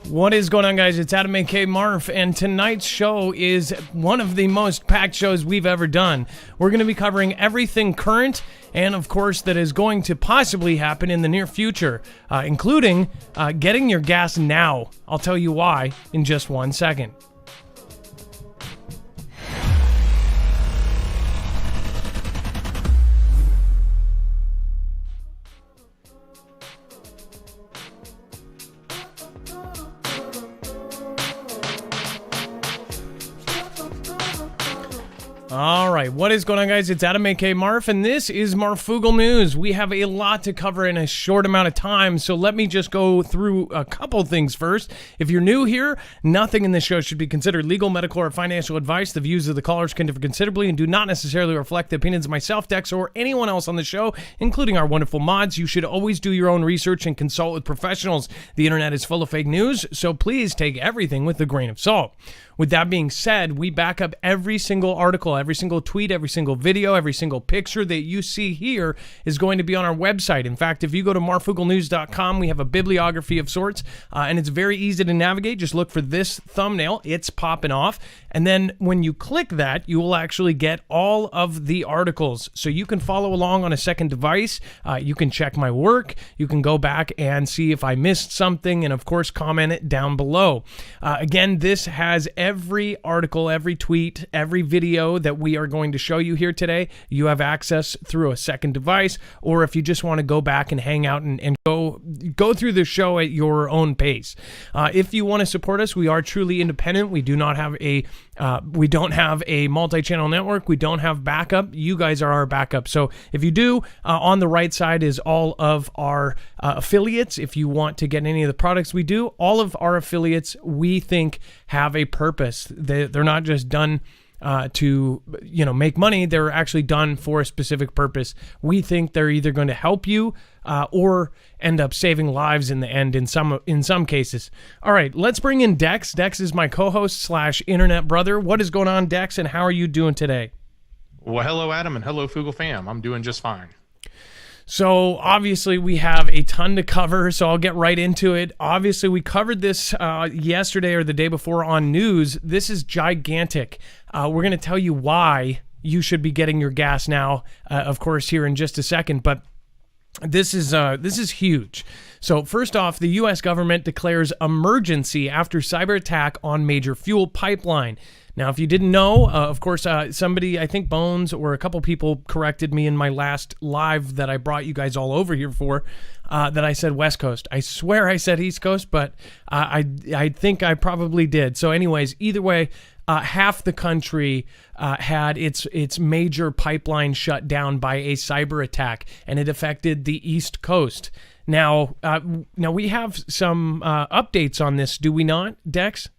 What is going on, guys? It's Adam aka Marf, and tonight's show is one of the most packed shows we've ever done. We're going to be covering everything current and, of course, that is going to possibly happen in the near future, including getting your gas now. I'll tell you why in just 1 second. All right, what is going on, guys? It's Adam aka Marf, and this is Marfoogle News. We have a lot to cover in a short amount of time, so let me just go through a couple things first. If you're new here, nothing in this show should be considered legal, medical, or financial advice. The views of the callers can differ considerably and do not necessarily reflect the opinions of myself, Dex, or anyone else on the show, including our wonderful mods. You should always do your own research and consult with professionals. The internet is full of fake news, so please take everything with a grain of salt. With that being said, we back up every single article, every single tweet, every single video, every single picture that you see here is going to be on our website. In fact, if you go to marfooglenews.com, we have a bibliography of sorts, and it's very easy to navigate. Just look for this thumbnail. It's popping off. And then when you click that, you will actually get all of the articles. So you can follow along on a second device. You can check my work. You can go back and see if I missed something, and of course, comment it down below. Again, this has every article, every tweet, every video that we are going to show you here today. You have access through a second device, or if you just want to go back and hang out and go through the show at your own pace. If you want to support us, we are truly independent. We do not have we don't have a multi-channel network. We don't have backup. You guys are our backup. So if you do, on the right side is all of our affiliates. If you want to get any of the products we do, all of our affiliates, we think, have a purpose. They're not just done to make money. They're actually done for a specific purpose. We think they're either going to help you or end up saving lives in the end in some cases. All right, let's bring in Dex. Dex is my co-host / internet brother. What is going on, Dex, and how are you doing today? Well, hello, Adam, and hello, Foogle fam. I'm doing just fine. So obviously we have a ton to cover, so I'll get right into it. Obviously we covered this yesterday or the day before on news. This is gigantic. We're going to tell you why you should be getting your gas now, of course, here in just a second, but this is huge. So first off, the U.S. government declares emergency after cyber attack on major fuel pipeline. Now, if you didn't know, of course, somebody, I think Bones or a couple people corrected me in my last live that I brought you guys all over here for, that I said West Coast. I swear I said East Coast, but I think I probably did. So anyways, either way, half the country had its major pipeline shut down by a cyber attack, and it affected the East Coast. Now we have some updates on this, do we not, Dex?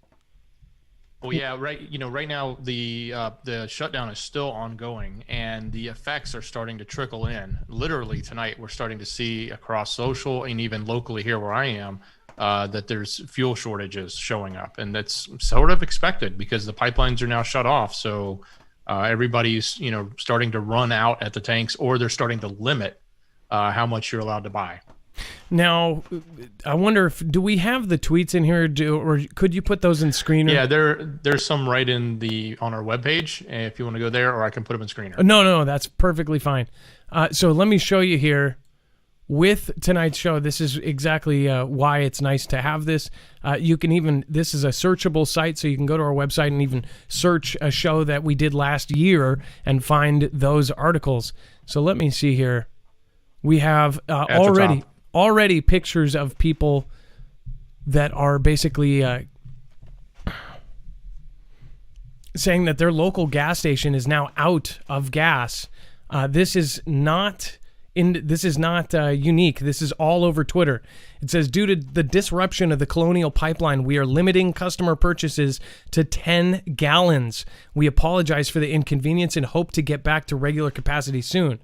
Well, yeah, right. Right now the shutdown is still ongoing, and the effects are starting to trickle in. Literally tonight, we're starting to see across social and even locally here where I am that there's fuel shortages showing up, and that's sort of expected because the pipelines are now shut off. So everybody's starting to run out at the tanks, or they're starting to limit how much you're allowed to buy. Now, I wonder do we have the tweets in here, or could you put those in screener? Yeah, there's some right on our webpage if you want to go there, or I can put them in screener. No, that's perfectly fine. So let me show you here. With tonight's show, this is exactly why it's nice to have this. You can this is a searchable site, so you can go to our website and even search a show that we did last year and find those articles. So let me see here. We have already pictures of people that are basically saying that their local gas station is now out of gas. This is not unique. This is all over Twitter. It says, due to the disruption of the Colonial pipeline, we are limiting customer purchases to 10 gallons. We apologize for the inconvenience and hope to get back to regular capacity soon.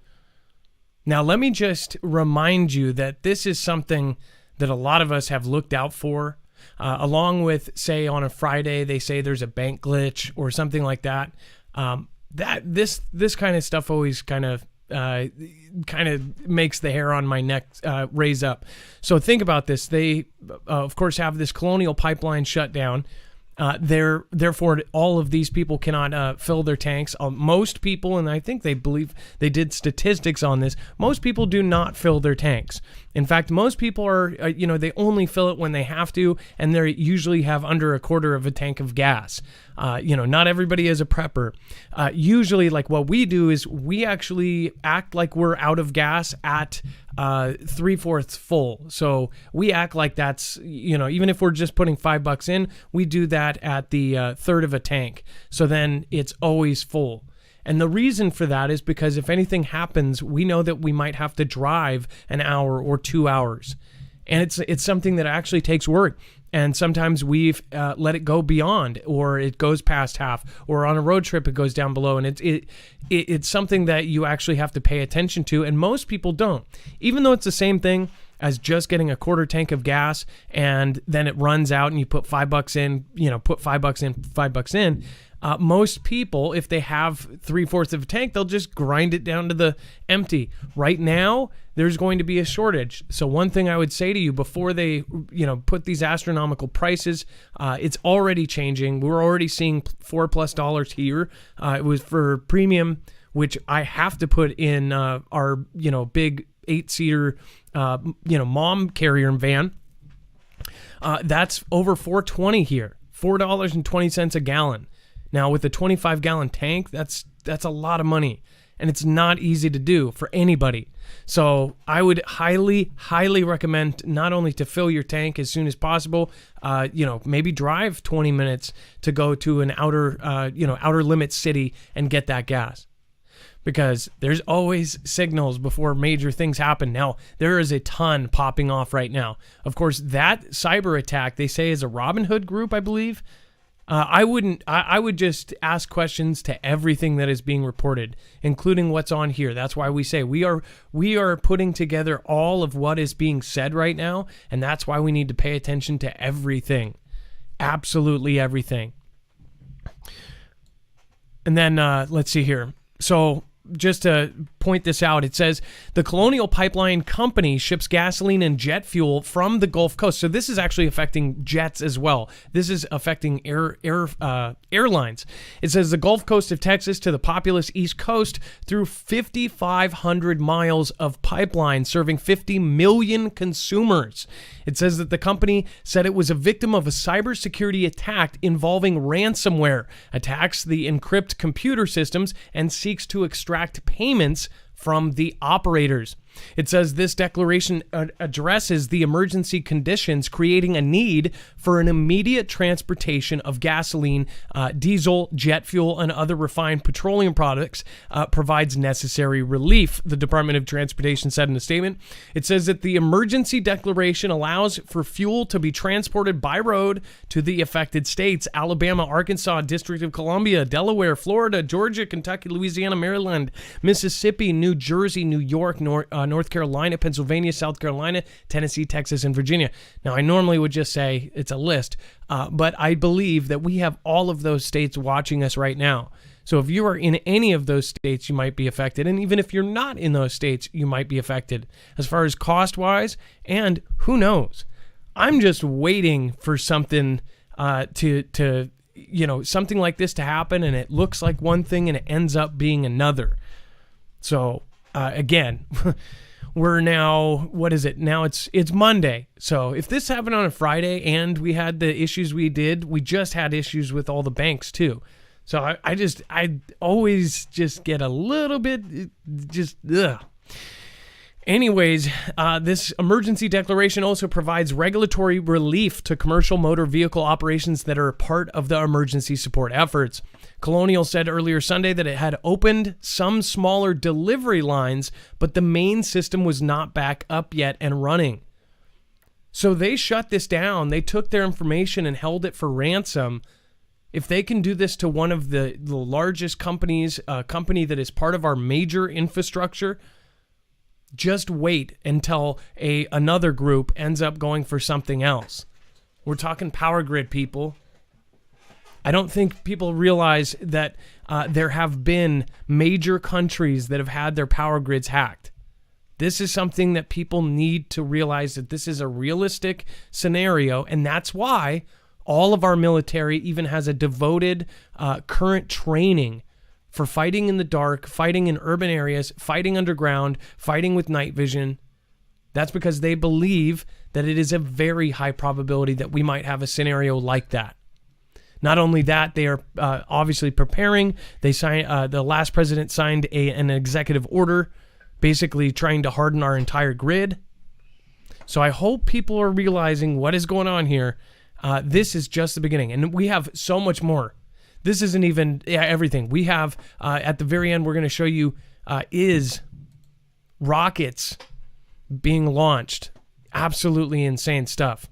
Now, let me just remind you that this is something that a lot of us have looked out for, along with, say, on a Friday, they say there's a bank glitch or something like that. This kind of stuff always kind of makes the hair on my neck raise up. So think about this. of course, have this Colonial pipeline shut down. Therefore, all of these people cannot fill their tanks. Most people, and I think they believe they did statistics on this, most people do not fill their tanks. In fact, most people are, they only fill it when they have to, and they usually have under a quarter of a tank of gas. Not everybody is a prepper. Usually, like what we do is we actually act like we're out of gas at 3/4 full. So we act like that's, even if we're just putting $5 in, we do that at the third of a tank. So then it's always full. And the reason for that is because if anything happens, we know that we might have to drive an hour or 2 hours. And it's something that actually takes work. And sometimes we've let it go beyond, or it goes past half, or on a road trip it goes down below. And it's something that you actually have to pay attention to, and most people don't. Even though it's the same thing as just getting a quarter tank of gas, and then it runs out, and you put $5 in, put $5 in. Most people, if they have 3/4 of a tank, they'll just grind it down to the empty. Right now, there's going to be a shortage. So one thing I would say to you before they, put these astronomical prices, it's already changing. We're already seeing $4+ here. It was for premium, which I have to put in our, big 8-seater, mom carrier van. That's over $4.20 here, $4.20 a gallon. Now, with a 25-gallon tank, that's a lot of money, and it's not easy to do for anybody. So I would highly, highly recommend not only to fill your tank as soon as possible, maybe drive 20 minutes to go to an outer limits city and get that gas. Because there's always signals before major things happen. Now, there is a ton popping off right now. Of course, that cyber attack, they say, is a Robin Hood group, I believe. I would just ask questions to everything that is being reported, including what's on here. That's why we say we are putting together all of what is being said right now, and that's why we need to pay attention to everything. Absolutely everything. And then let's see here. So just to point this out, it says the Colonial Pipeline Company ships gasoline and jet fuel from the Gulf Coast. So this is actually affecting jets as well. This is affecting airlines. It says the Gulf Coast of Texas to the populous East Coast through 5,500 miles of pipeline serving 50 million consumers. It says that the company said it was a victim of a cybersecurity attack involving ransomware, attacks the encrypt computer systems, and seeks to extract payments from the operators. It says this declaration addresses the emergency conditions, creating a need for an immediate transportation of gasoline, diesel, jet fuel, and other refined petroleum products, provides necessary relief, the Department of Transportation said in a statement. It says that the emergency declaration allows for fuel to be transported by road to the affected states: Alabama, Arkansas, District of Columbia, Delaware, Florida, Georgia, Kentucky, Louisiana, Maryland, Mississippi, New Jersey, New York, North Carolina, Pennsylvania, South Carolina, Tennessee, Texas, and Virginia. Now, I normally would just say it's a list, but I believe that we have all of those states watching us right now. So if you are in any of those states, you might be affected. And even if you're not in those states, you might be affected as far as cost-wise, and who knows? I'm just waiting for something to something like this to happen, and it looks like one thing and it ends up being another. So again, we're now, what is it? Now it's Monday. So if this happened on a Friday and we had the issues we just had issues with all the banks too. So I always just get a little bit ugh. Anyways, this emergency declaration also provides regulatory relief to commercial motor vehicle operations that are part of the emergency support efforts. Colonial said earlier Sunday that it had opened some smaller delivery lines, but the main system was not back up yet and running. So they shut this down. They took their information and held it for ransom. If they can do this to one of the largest companies, a company that is part of our major infrastructure, just wait until another group ends up going for something else. We're talking power grid, people. I don't think people realize that there have been major countries that have had their power grids hacked. This is something that people need to realize, that this is a realistic scenario, and that's why all of our military even has a devoted current training for fighting in the dark, fighting in urban areas, fighting underground, fighting with night vision. That's because they believe that it is a very high probability that we might have a scenario like that. Not only that, they are obviously preparing. They signed. The last president signed an executive order, basically trying to harden our entire grid. So I hope people are realizing what is going on here. This is just the beginning, and we have so much more. This isn't even everything. We have, at the very end, we're going to show you is rockets being launched. Absolutely insane stuff.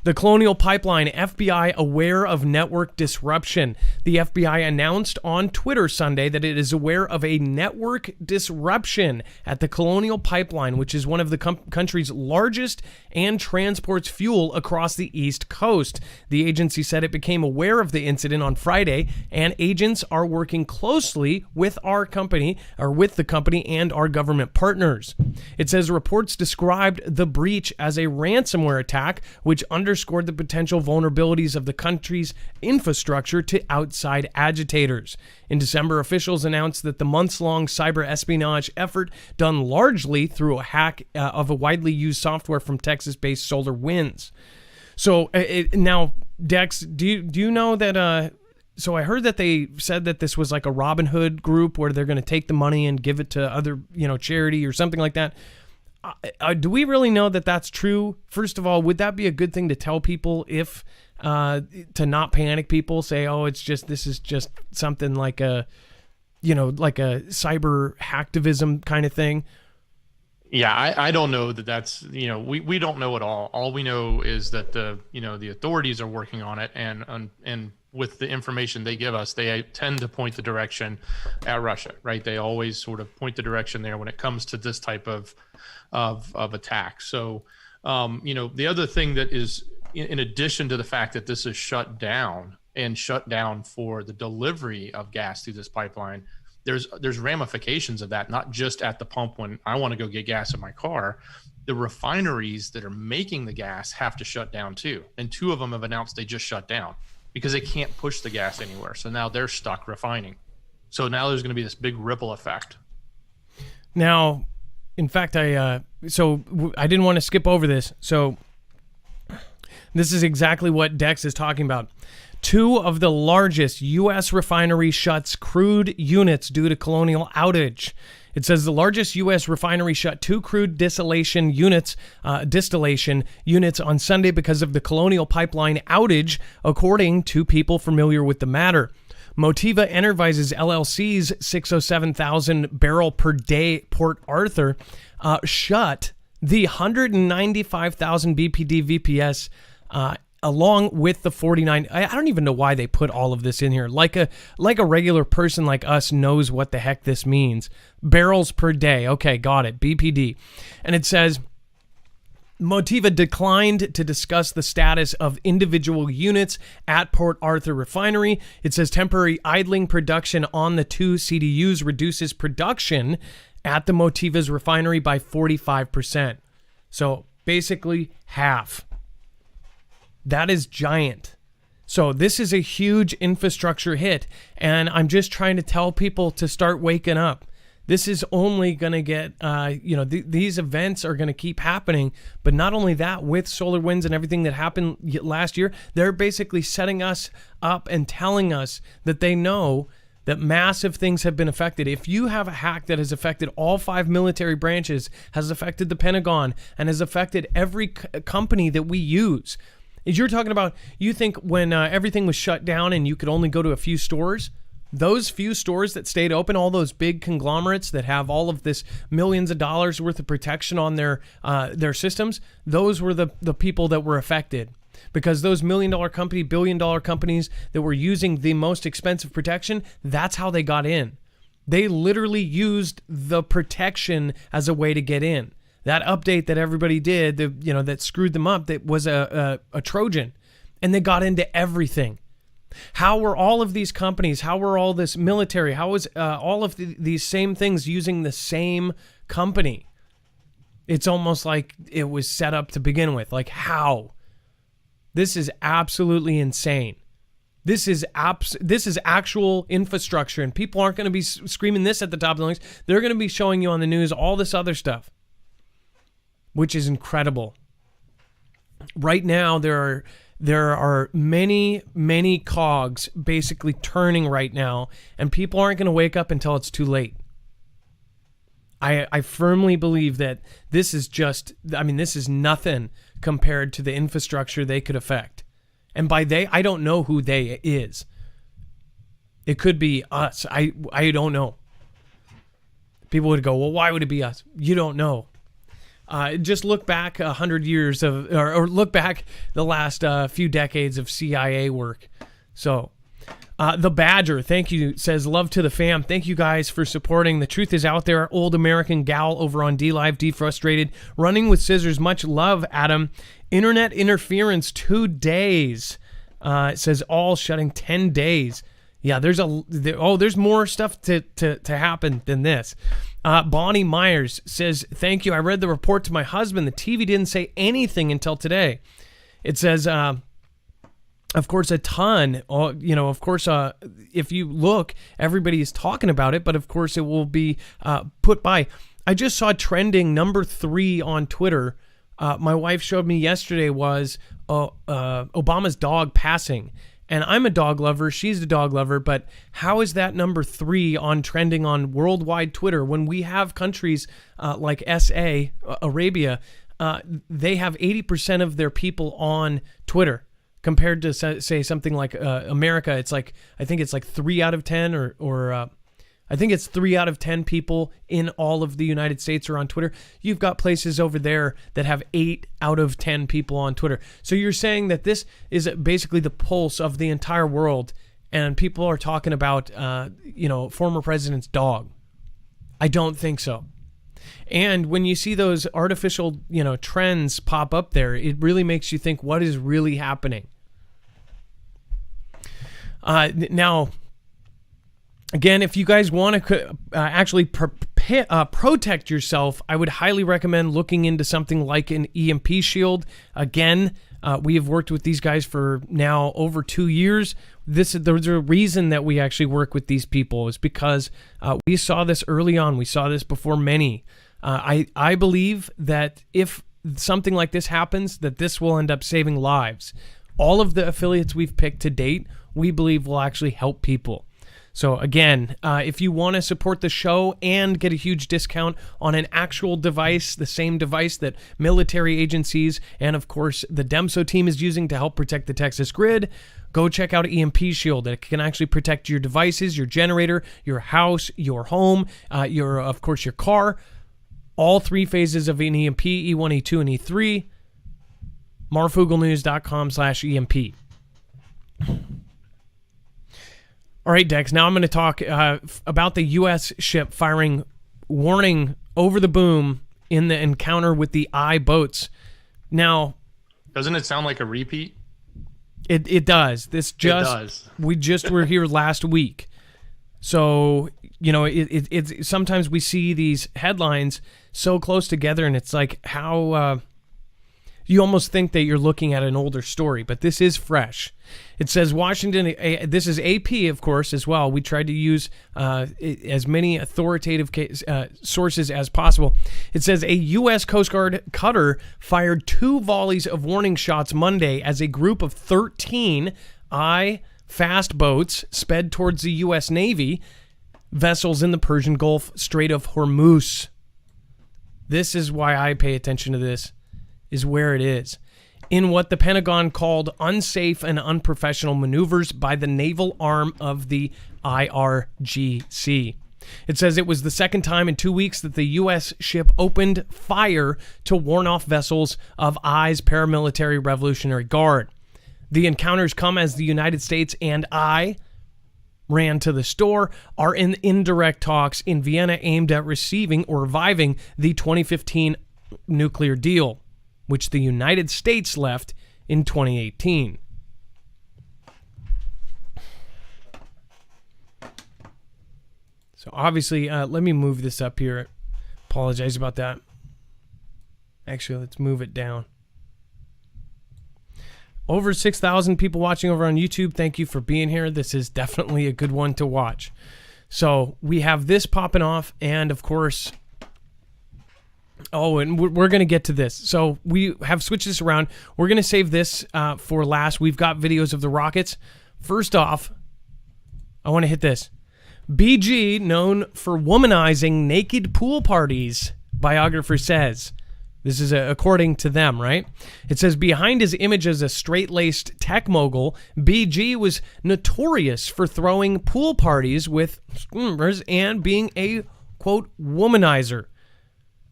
The Colonial Pipeline, FBI aware of network disruption. The FBI announced on Twitter Sunday that it is aware of a network disruption at the Colonial Pipeline, which is one of the country's largest and transports fuel across the East Coast. The agency said it became aware of the incident on Friday, and agents are working closely with our company, or with the company and our government partners. It says reports described the breach as a ransomware attack, which underscored the potential vulnerabilities of the country's infrastructure to outside agitators. In December, officials announced that the months-long cyber espionage effort, done largely through a hack of a widely used software from Texas-based SolarWinds. So now, Dex, do you know that? So I heard that they said that this was like a Robin Hood group where they're going to take the money and give it to other, charity or something like that. Do we really know that that's true? First of all, would that be a good thing to tell people if to not panic people? Say, oh, this is just something like a cyber hacktivism kind of thing. Yeah, I don't know that's, we don't know at all. All we know is that the authorities are working on it, and with the information they give us, they tend to point the direction at Russia, right? They always sort of point the direction there when it comes to this type of attack. So, the other thing that is, in addition to the fact that this is shut down for the delivery of gas through this pipeline, there's ramifications of that, not just at the pump when I want to go get gas in my car. The refineries that are making the gas have to shut down too. And 2 of them have announced they just shut down because they can't push the gas anywhere. So now they're stuck refining. So now there's going to be this big ripple effect. Now, in fact, I didn't want to skip over this. So this is exactly what Dex is talking about. 2 of the largest U.S. refinery shuts crude units due to Colonial outage. It says the largest U.S. refinery shut 2 crude distillation units on Sunday because of the Colonial pipeline outage, according to people familiar with the matter. Motiva Enterprises LLC's 607,000 barrel per day Port Arthur shut the 195,000 BPD VPS along with the 49. I don't even know why they put all of this in here. Like a regular person like us knows what the heck this means. Barrels per day. Okay, got it. BPD. And it says Motiva declined to discuss the status of individual units at Port Arthur Refinery. It says temporary idling production on the 2 CDUs reduces production at the Motiva's refinery by 45%. So basically half. That is giant. So this is a huge infrastructure hit, and I'm just trying to tell people to start waking up. This is only going to get, these events are going to keep happening. But not only that, with SolarWinds and everything that happened last year, they're basically setting us up and telling us that they know that massive things have been affected. If you have a hack that has affected all 5 military branches, has affected the Pentagon, and has affected every company that we use. You're talking about, you think when everything was shut down and you could only go to a few stores, those few stores that stayed open, all those big conglomerates that have all of this millions of dollars worth of protection on their systems, those were the people that were affected. Because those $1 million company, $1 billion companies that were using the most expensive protection, that's how they got in. They literally used the protection as a way to get in. That update that everybody did, that screwed them up, that was a Trojan, and they got into everything. How were all of these companies, how were all this military, how was all of these same things using the same company? It's almost like it was set up to begin with. Like, how? This is absolutely insane. This is actual infrastructure, and people aren't going to be screaming this at the top of the lungs. They're going to be showing you on the news all this other stuff, which is incredible. Right now, there are many cogs basically turning right now, and people aren't going to wake up until it's too late. I firmly believe that this is this is nothing compared to the infrastructure they could affect. And by they, I don't know who they is. It could be us. I don't know. People would go, well, why would it be us? You don't know. Just look back 100 years or look back the last few decades of CIA work. So, The Badger, thank you, says, love to the fam. Thank you guys for supporting. The truth is out there. Old American gal over on D-Live, Defrustrated. Running with Scissors, much love, Adam. Internet interference, 2 days. It says all shutting 10 days. Yeah, there's more stuff to happen than this. Bonnie Myers says, thank you. I read the report to my husband. The TV didn't say anything until today. It says, of course, a ton. Of course, if you look, everybody is talking about it, but of course it will be put by. I just saw trending number 3 on Twitter. My wife showed me yesterday was Obama's dog passing. And I'm a dog lover. She's a dog lover. But how is that number 3 on trending on worldwide Twitter when we have countries like SA, Arabia, they have 80% of their people on Twitter compared to, say, something like America. It's like, I think it's like 3 out of 10 or I think it's 3 out of 10 people in all of the United States are on Twitter. You've got places over there that have 8 out of 10 people on Twitter. So you're saying that this is basically the pulse of the entire world, and people are talking about, former president's dog. I don't think so. And when you see those artificial, trends pop up there, it really makes you think, what is really happening? Now, again, if you guys want to actually protect yourself, I would highly recommend looking into something like an EMP shield. Again, we have worked with these guys for now over 2 years. There's a reason that we actually work with these people is because we saw this early on. We saw this before many. I believe that if something like this happens, that this will end up saving lives. All of the affiliates we've picked to date, we believe will actually help people. So again, if you want to support the show and get a huge discount on an actual device, the same device that military agencies and of course the DEMSO team is using to help protect the Texas grid, go check out EMP Shield. It can actually protect your devices, your generator, your house, your home, your car, all 3 phases of an EMP, E1, E2, and E3. marfooglenews.com/EMP. All right, Dex, now I'm going to talk about the U.S. ship firing warning over the boom in the encounter with the I boats. Now, doesn't it sound like a repeat? It does. It does. We just were here last week. So, it's sometimes we see these headlines so close together, and it's like how you almost think that you're looking at an older story, but this is fresh. It says Washington, this is AP, of course, as well. We tried to use as many authoritative sources as possible. It says a U.S. Coast Guard cutter fired 2 volleys of warning shots Monday as a group of 13 fast boats sped towards the U.S. Navy vessels in the Persian Gulf, Strait of Hormuz. This is why I pay attention to this, is where it is. In what the Pentagon called unsafe and unprofessional maneuvers by the naval arm of the IRGC. It says it was the second time in 2 weeks that the U.S. ship opened fire to warn off vessels of I's paramilitary Revolutionary Guard. The encounters come as the United States and I ran to the store, are in indirect talks in Vienna aimed at receiving or reviving the 2015 nuclear deal, which the United States left in 2018. So obviously, let me move this up here. Apologize about that. Actually, let's move it down. Over 6,000 people watching over on YouTube. Thank you for being here. This is definitely a good one to watch. So we have this popping off, and of course, and we're going to get to this. So we have switched this around. We're going to save this for last. We've got videos of the rockets. First off, I want to hit this. BG, known for womanizing naked pool parties, biographer says. This is according to them, right? It says, behind his image as a straight-laced tech mogul, BG was notorious for throwing pool parties with swimmers and being a, quote, womanizer.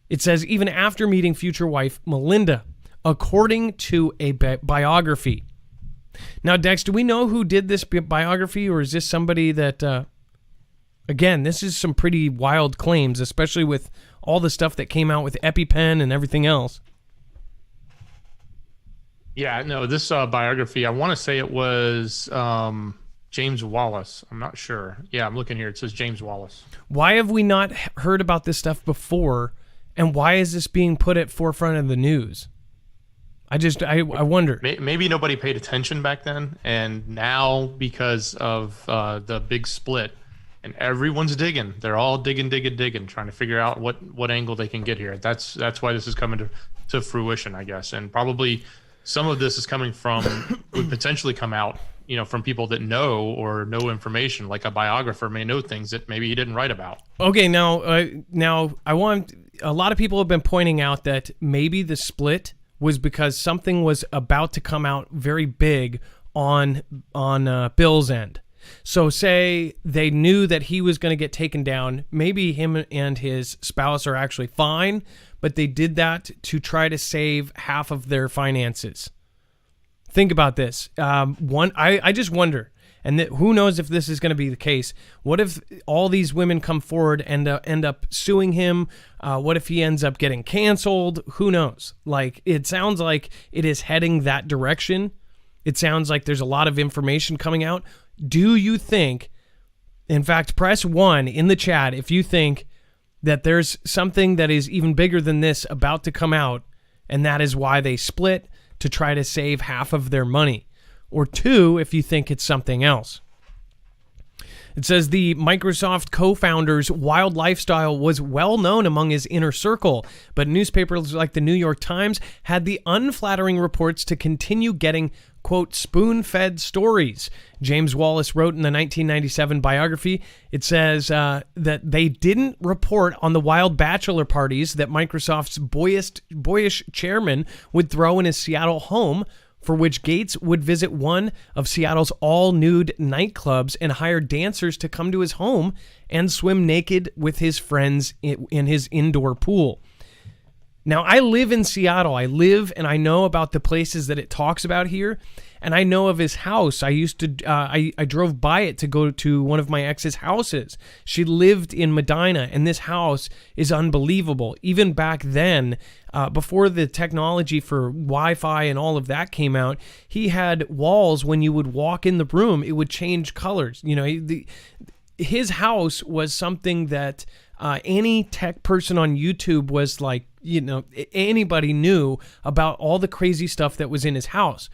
It says, even after meeting future wife Melinda, according to a biography. Now, Dex, do we know who did this biography, or is this somebody that... Again, this is some pretty wild claims, especially with all the stuff that came out with EpiPen and everything else. Yeah, no, this biography, I want to say it was James Wallace. I'm not sure. Yeah, I'm looking here. It says James Wallace. Why have we not heard about this stuff before, and why is this being put at forefront of the news? I wonder. Maybe nobody paid attention back then, and now because of the big split, and everyone's digging. They're all digging, trying to figure out what angle they can get here. That's why this is coming to fruition, I guess. And probably some of this is coming from, would potentially come out, from people that know or know information, like a biographer may know things that maybe he didn't write about. Okay, now I want, a lot of people have been pointing out that maybe the split was because something was about to come out very big on Bill's end. So say they knew that he was going to get taken down. Maybe him and his spouse are actually fine, but they did that to try to save half of their finances. Think about this. I just wonder, and who knows if this is going to be the case. What if all these women come forward and end up suing him? What if he ends up getting canceled? Who knows? Like, it sounds like it is heading that direction. It sounds like there's a lot of information coming out. Do you think, in fact, press 1 in the chat if you think that there's something that is even bigger than this about to come out, and that is why they split to try to save half of their money. Or 2, if you think it's something else. It says the Microsoft co-founder's wild lifestyle was well known among his inner circle, but newspapers like the New York Times had the unflattering reports to continue getting, quote, spoon-fed stories. James Wallace wrote in the 1997 biography, it says that they didn't report on the wild bachelor parties that Microsoft's boyish chairman would throw in his Seattle home, for which Gates would visit one of Seattle's all-nude nightclubs and hire dancers to come to his home and swim naked with his friends in his indoor pool. Now, I live in Seattle. I live and I know about the places that it talks about here, and I know of his house. I drove by it to go to one of my ex's houses. She lived in Medina, and this house is unbelievable. Even back then, before the technology for Wi-Fi and all of that came out, he had walls. When you would walk in the room, it would change colors. His house was something that any tech person on YouTube was like, anybody knew about all the crazy stuff that was in his house.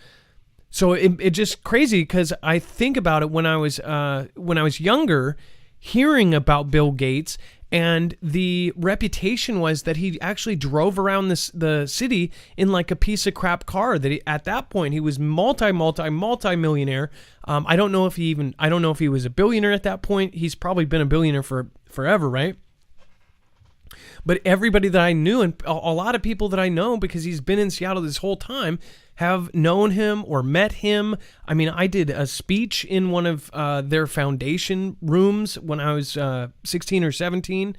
So it just crazy, because I think about it when I was younger, hearing about Bill Gates, and the reputation was that he actually drove around the city in like a piece of crap car. That at that point he was multi-millionaire. I don't know if he was a billionaire at that point. He's probably been a billionaire for forever, right? But everybody that I knew, and a lot of people that I know, because he's been in Seattle this whole time, have known him or met him. I mean, I did a speech in one of their foundation rooms when I was 16 or 17.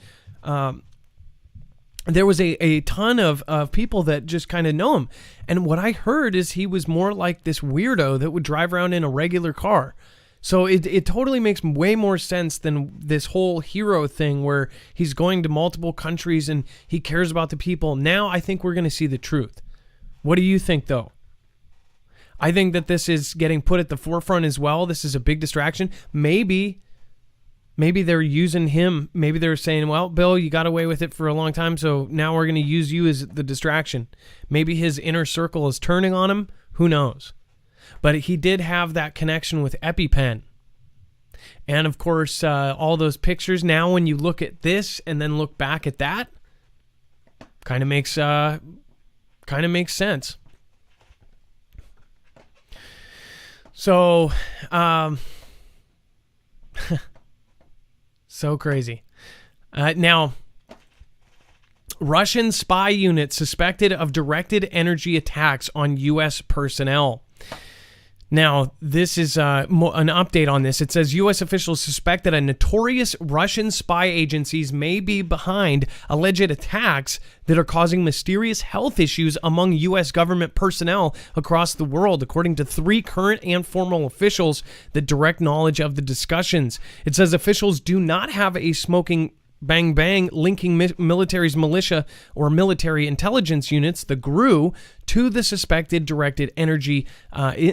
There was a ton of people that just kind of know him. And what I heard is he was more like this weirdo that would drive around in a regular car. So it totally makes way more sense than this whole hero thing where he's going to multiple countries and he cares about the people. Now I think we're going to see the truth. What do you think, though? I think that this is getting put at the forefront as well. This is a big distraction. Maybe Maybe they're using him. Maybe they're saying, well, Bill, you got away with it for a long time, so now we're going to use you as the distraction. Maybe his inner circle is turning on him. Who knows? But he did have that connection with EpiPen. And, of course, all those pictures. Now when you look at this and then look back at that, kind of makes sense. So, so crazy. Now, Russian spy unit suspected of directed energy attacks on U.S. personnel. Now, this is an update on this. It says U.S. officials suspect that a notorious Russian spy agencies may be behind alleged attacks that are causing mysterious health issues among U.S. government personnel across the world, according to 3 current and former officials that direct knowledge of the discussions. It says officials do not have a smoking bang bang linking military's militia or military intelligence units, the GRU, to the suspected directed energy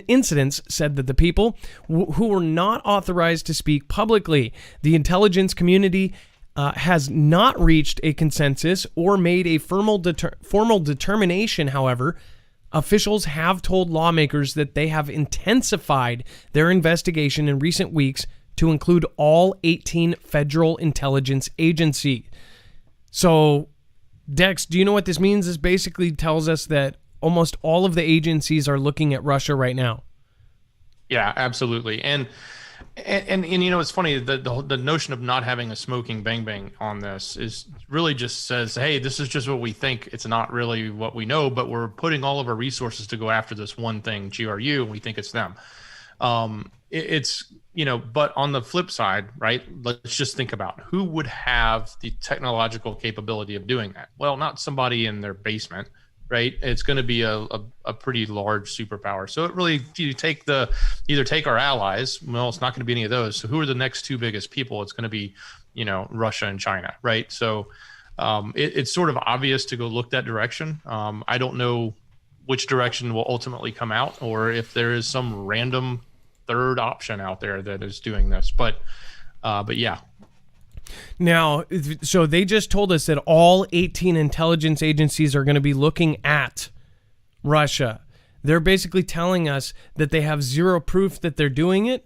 incidents, said that the people who were not authorized to speak publicly. The intelligence community has not reached a consensus or made a formal determination. However, officials have told lawmakers that they have intensified their investigation in recent weeks to include all 18 federal intelligence agencies. So, Dex, do you know what this means? This basically tells us that almost all of the agencies are looking at Russia right now. Yeah, absolutely. And you know, it's funny that the notion of not having a smoking bang bang on this is really just says, hey, this is just what we think. It's not really what we know, but we're putting all of our resources to go after this one thing, GRU, and we think it's them. It's, you know, but on the flip side, right, let's just think about who would have the technological capability of doing that. Well, not somebody in their basement, right? It's going to be a pretty large superpower. So it really, if you either take our allies, well, it's not going to be any of those. So who are the next 2 biggest people? It's going to be, you know, Russia and China, right? So it's sort of obvious to go look that direction. I don't know which direction will ultimately come out, or if there is some random third option out there that is doing this, but yeah. Now, so they just told us that all 18 intelligence agencies are going to be looking at Russia. They're basically telling us that they have zero proof that they're doing it,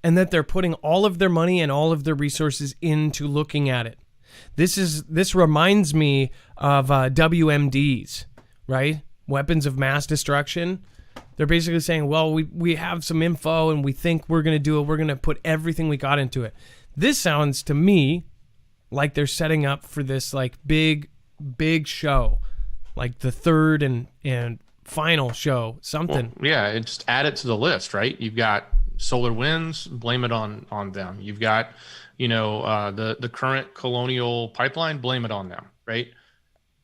and that they're putting all of their money and all of their resources into looking at it. This reminds me of WMDs, right? Weapons of mass destruction. They're basically saying, well, we have some info and we think we're going to do it. We're going to put everything we got into it. This sounds to me like they're setting up for this like big show, like the third and final show, something. Well, yeah, just add it to the list, right? You've got solar winds, blame it on them. You've got, you know, the current Colonial pipeline, blame it on them, right?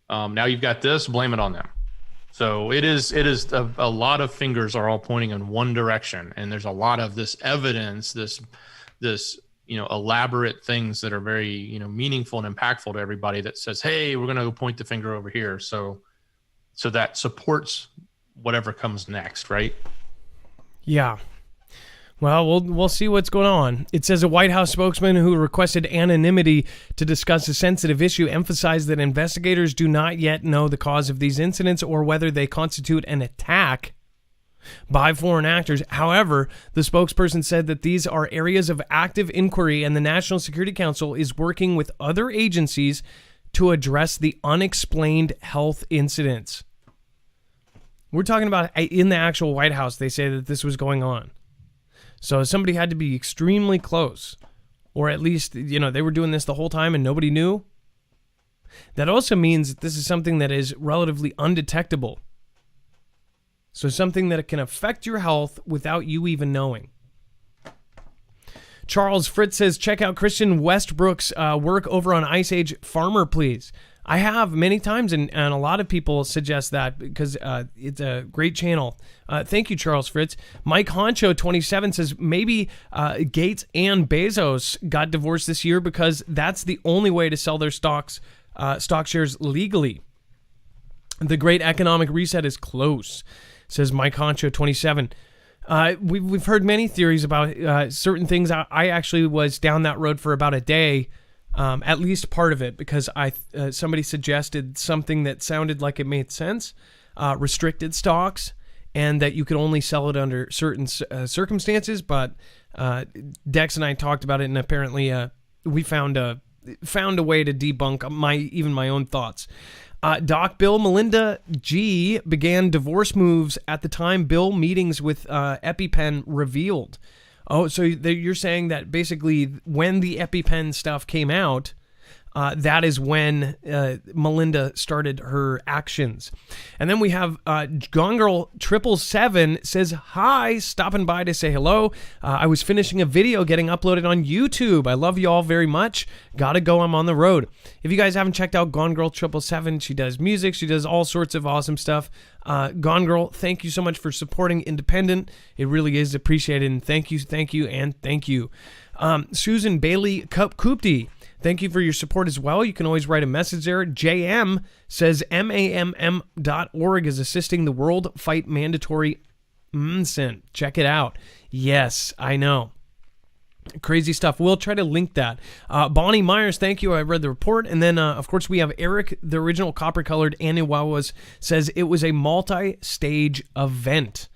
Now you've got this, blame it on them. So it is a lot of fingers are all pointing in one direction, and there's a lot of this evidence, this you know, elaborate things that are very, you know, meaningful and impactful to everybody that says, hey, we're going to point the finger over here. So that supports whatever comes next, right? Yeah. Well, we'll see what's going on. It says a White House spokesman who requested anonymity to discuss a sensitive issue emphasized that investigators do not yet know the cause of these incidents or whether they constitute an attack by foreign actors. However, the spokesperson said that these are areas of active inquiry and the National Security Council is working with other agencies to address the unexplained health incidents. We're talking about in the actual White House, they say that this was going on. So somebody had to be extremely close, or at least, you know, they were doing this the whole time and nobody knew. That also means that this is something that is relatively undetectable. So something that can affect your health without you even knowing. Charles Fritz says, check out Christian Westbrook's work over on Ice Age Farmer, please. I have many times, and a lot of people suggest that because it's a great channel. Thank you, Charles Fritz. Mike Honcho 27 says maybe Gates and Bezos got divorced this year because that's the only way to sell their stock shares legally. The great economic reset is close, says Mike Honcho 27. We've heard many theories about certain things. I actually was down that road for about a day, at least part of it, because somebody suggested something that sounded like it made sense, restricted stocks, and that you could only sell it under certain circumstances. But Dex and I talked about it, and apparently we found a way to debunk my own thoughts. Doc Bill Melinda G began divorce moves at the time Bill meetings with EpiPen revealed. Oh, so you're saying that basically when the EpiPen stuff came out, that is when Melinda started her actions. And then we have Gone Girl 777 says, hi, stopping by to say hello. I was finishing a video getting uploaded on YouTube. I love you all very much. Gotta go, I'm on the road. If you guys haven't checked out Gone Girl 777, she does music. She does all sorts of awesome stuff. Gone Girl, thank you so much for supporting independent. It really is appreciated. And thank you, and thank you. Susan Bailey Kupti, thank you for your support as well. You can always write a message there. JM says MAMM.org is assisting the world fight mandatory MSIN. Check it out. Yes, I know. Crazy stuff. We'll try to link that. Bonnie Myers, thank you. I read the report. And then, of course, we have Eric, the original copper-colored Aniwawas, says it was a multi-stage event.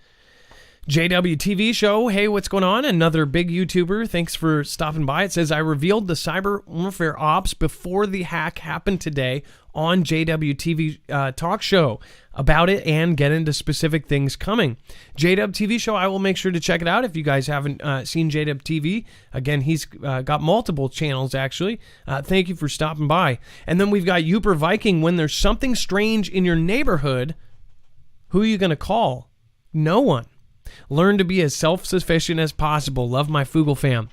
JW TV show, hey, what's going on? Another big YouTuber, thanks for stopping by. It says, I revealed the cyber warfare ops before the hack happened today on JW TV talk show about it and get into specific things coming. JW TV show, I will make sure to check it out if you guys haven't seen JW TV. Again, he's got multiple channels, actually. Thank you for stopping by. And then we've got Uper Viking. When there's something strange in your neighborhood, who are you going to call? No one. Learn to be as self-sufficient as possible. Love my Foogle fam.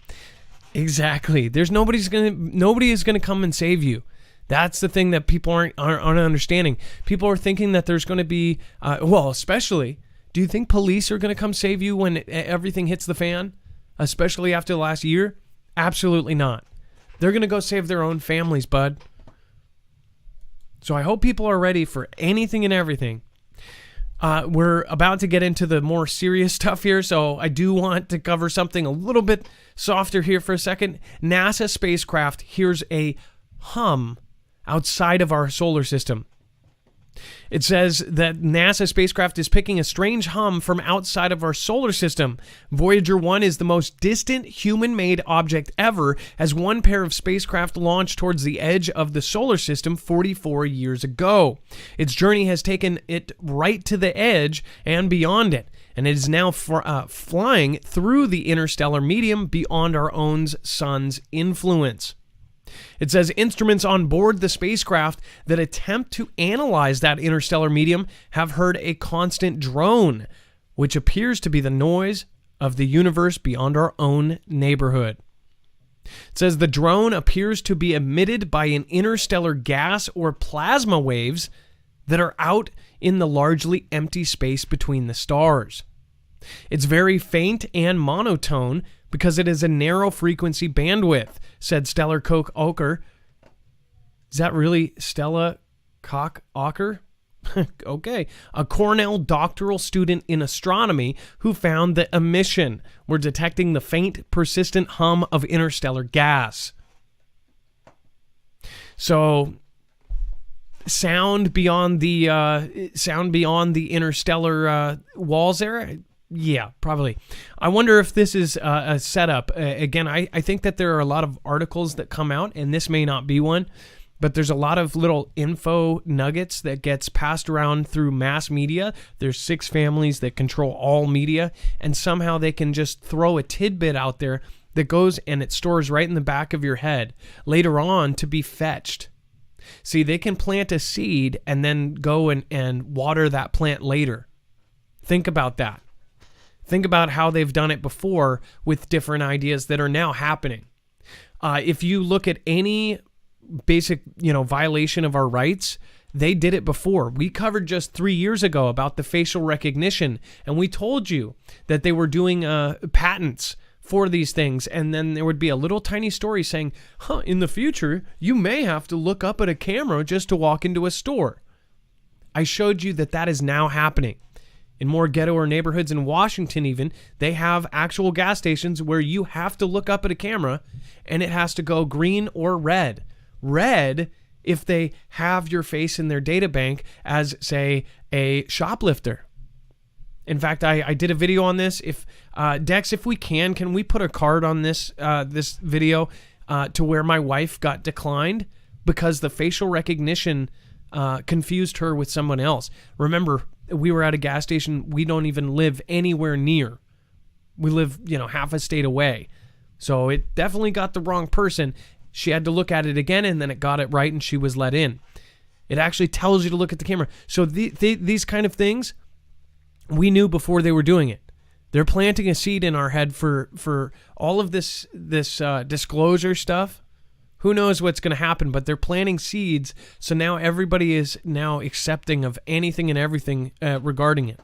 Exactly. Nobody is gonna come and save you. That's the thing that people aren't understanding. People are thinking that there's going to be, especially, do you think police are going to come save you when everything hits the fan? Especially after the last year? Absolutely not. They're going to go save their own families, bud. So I hope people are ready for anything and everything. We're about to get into the more serious stuff here, so I do want to cover something a little bit softer here for a second. NASA spacecraft hears a hum outside of our solar system. It says that NASA spacecraft is picking a strange hum from outside of our solar system. Voyager 1 is the most distant human-made object ever, as one pair of spacecraft launched towards the edge of the solar system 44 years ago. Its journey has taken it right to the edge and beyond it, and it is now flying through the interstellar medium beyond our own sun's influence. It says instruments on board the spacecraft that attempt to analyze that interstellar medium have heard a constant drone, which appears to be the noise of the universe beyond our own neighborhood. It says the drone appears to be emitted by an interstellar gas or plasma waves that are out in the largely empty space between the stars. It's very faint and monotone because it is a narrow frequency bandwidth, said Stellar Koch Oker. Is that really Stella Koch Oker? Okay. A Cornell doctoral student in astronomy who found the emission. We're detecting the faint, persistent hum of interstellar gas. So, sound beyond the interstellar walls there? Yeah, probably. I wonder if this is a setup. Again, I think that there are a lot of articles that come out, and this may not be one, but there's a lot of little info nuggets that gets passed around through mass media. There's 6 families that control all media, and somehow they can just throw a tidbit out there that goes and it stores right in the back of your head later on to be fetched. See, they can plant a seed and then go and water that plant later. Think about that. Think about how they've done it before with different ideas that are now happening. If you look at any basic, violation of our rights, they did it before. We covered just 3 years ago about the facial recognition, and we told you that they were doing patents for these things, and then there would be a little tiny story saying, in the future, you may have to look up at a camera just to walk into a store. I showed you that is now happening. In more ghetto or neighborhoods in Washington even, they have actual gas stations where you have to look up at a camera and it has to go green or red. Red if they have your face in their data bank as, say, a shoplifter. In fact, I did a video on this. If Dex, if we can we put a card on this this video to where my wife got declined because the facial recognition confused her with someone else. Remember, we were at a gas station we don't even live anywhere near. We live, half a state away. So it definitely got the wrong person. She had to look at it again, and then it got it right, and she was let in. It actually tells you to look at the camera. So these kind of things, we knew before they were doing it. They're planting a seed in our head for all of this disclosure stuff. Who knows what's going to happen, but they're planting seeds. So now everybody is now accepting of anything and everything regarding it.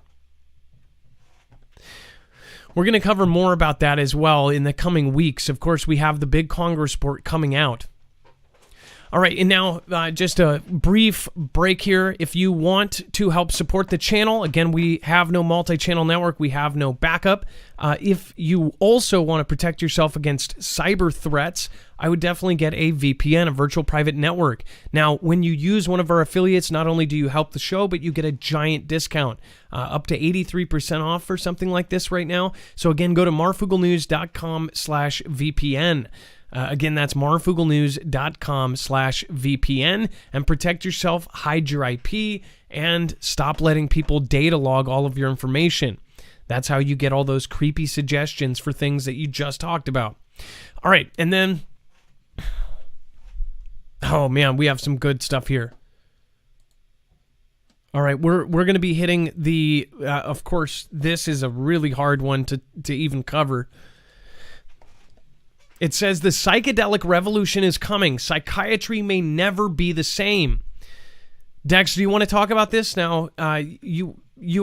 We're going to cover more about that as well in the coming weeks. Of course, we have the big Congress report coming out. All right, and now just a brief break here. If you want to help support the channel, again, we have no multi-channel network. We have no backup. If you also want to protect yourself against cyber threats, I would definitely get a VPN, a virtual private network. Now, when you use one of our affiliates, not only do you help the show, but you get a giant discount, up to 83% off for something like this right now. So again, go to marfooglenews.com/VPN. Again, that's marfooglenews.com/VPN, and protect yourself, hide your IP, and stop letting people data log all of your information. That's how you get all those creepy suggestions for things that you just talked about. All right, and then, oh man, we have some good stuff here. All right, we're going to be hitting the, of course, this is a really hard one to even cover. It says the psychedelic revolution is coming. Psychiatry may never be the same. Dex, do you want to talk about this now? You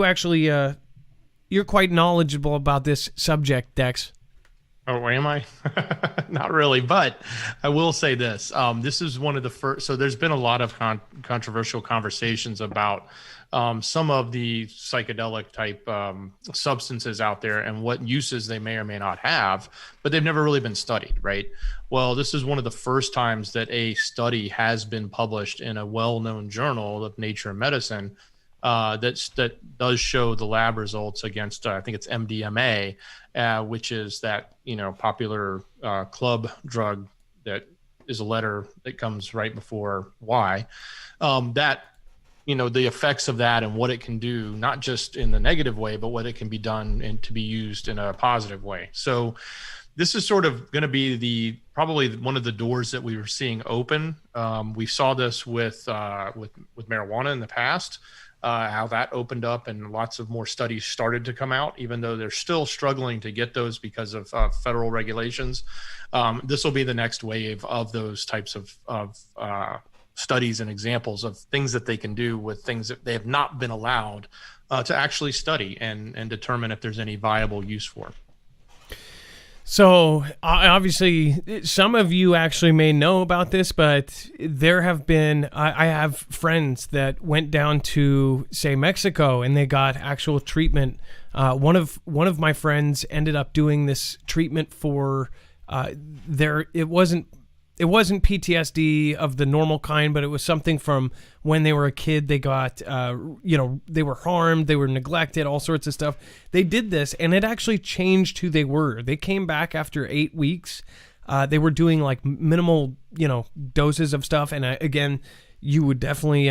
actually you're quite knowledgeable about this subject, Dex. Oh, am I? Not really, but I will say this. This is one of the first. So there's been a lot of controversial conversations about some of the psychedelic type substances out there and what uses they may or may not have, but they've never really been studied, right? Well, this is one of the first times that a study has been published in a well-known journal of Nature Medicine that does show the lab results against, I think it's MDMA, which is that, popular club drug that is a letter that comes right before Y. The effects of that and what it can do, not just in the negative way, but what it can be done and to be used in a positive way. So this is sort of going to be probably one of the doors that we were seeing open. We saw this with marijuana in the past, how that opened up and lots of more studies started to come out, even though they're still struggling to get those because of federal regulations. This will be the next wave of those types of studies and examples of things that they can do with things that they have not been allowed to actually study and determine if there's any viable use for. So obviously some of you actually may know about this, but there have been, I have friends that went down to, say, Mexico, and they got actual treatment. One of my friends ended up doing this treatment for it wasn't PTSD of the normal kind, but it was something from when they were a kid. They got, they were harmed, they were neglected, all sorts of stuff. They did this, and it actually changed who they were. They came back after 8 weeks. They were doing like minimal, doses of stuff. And again, you would definitely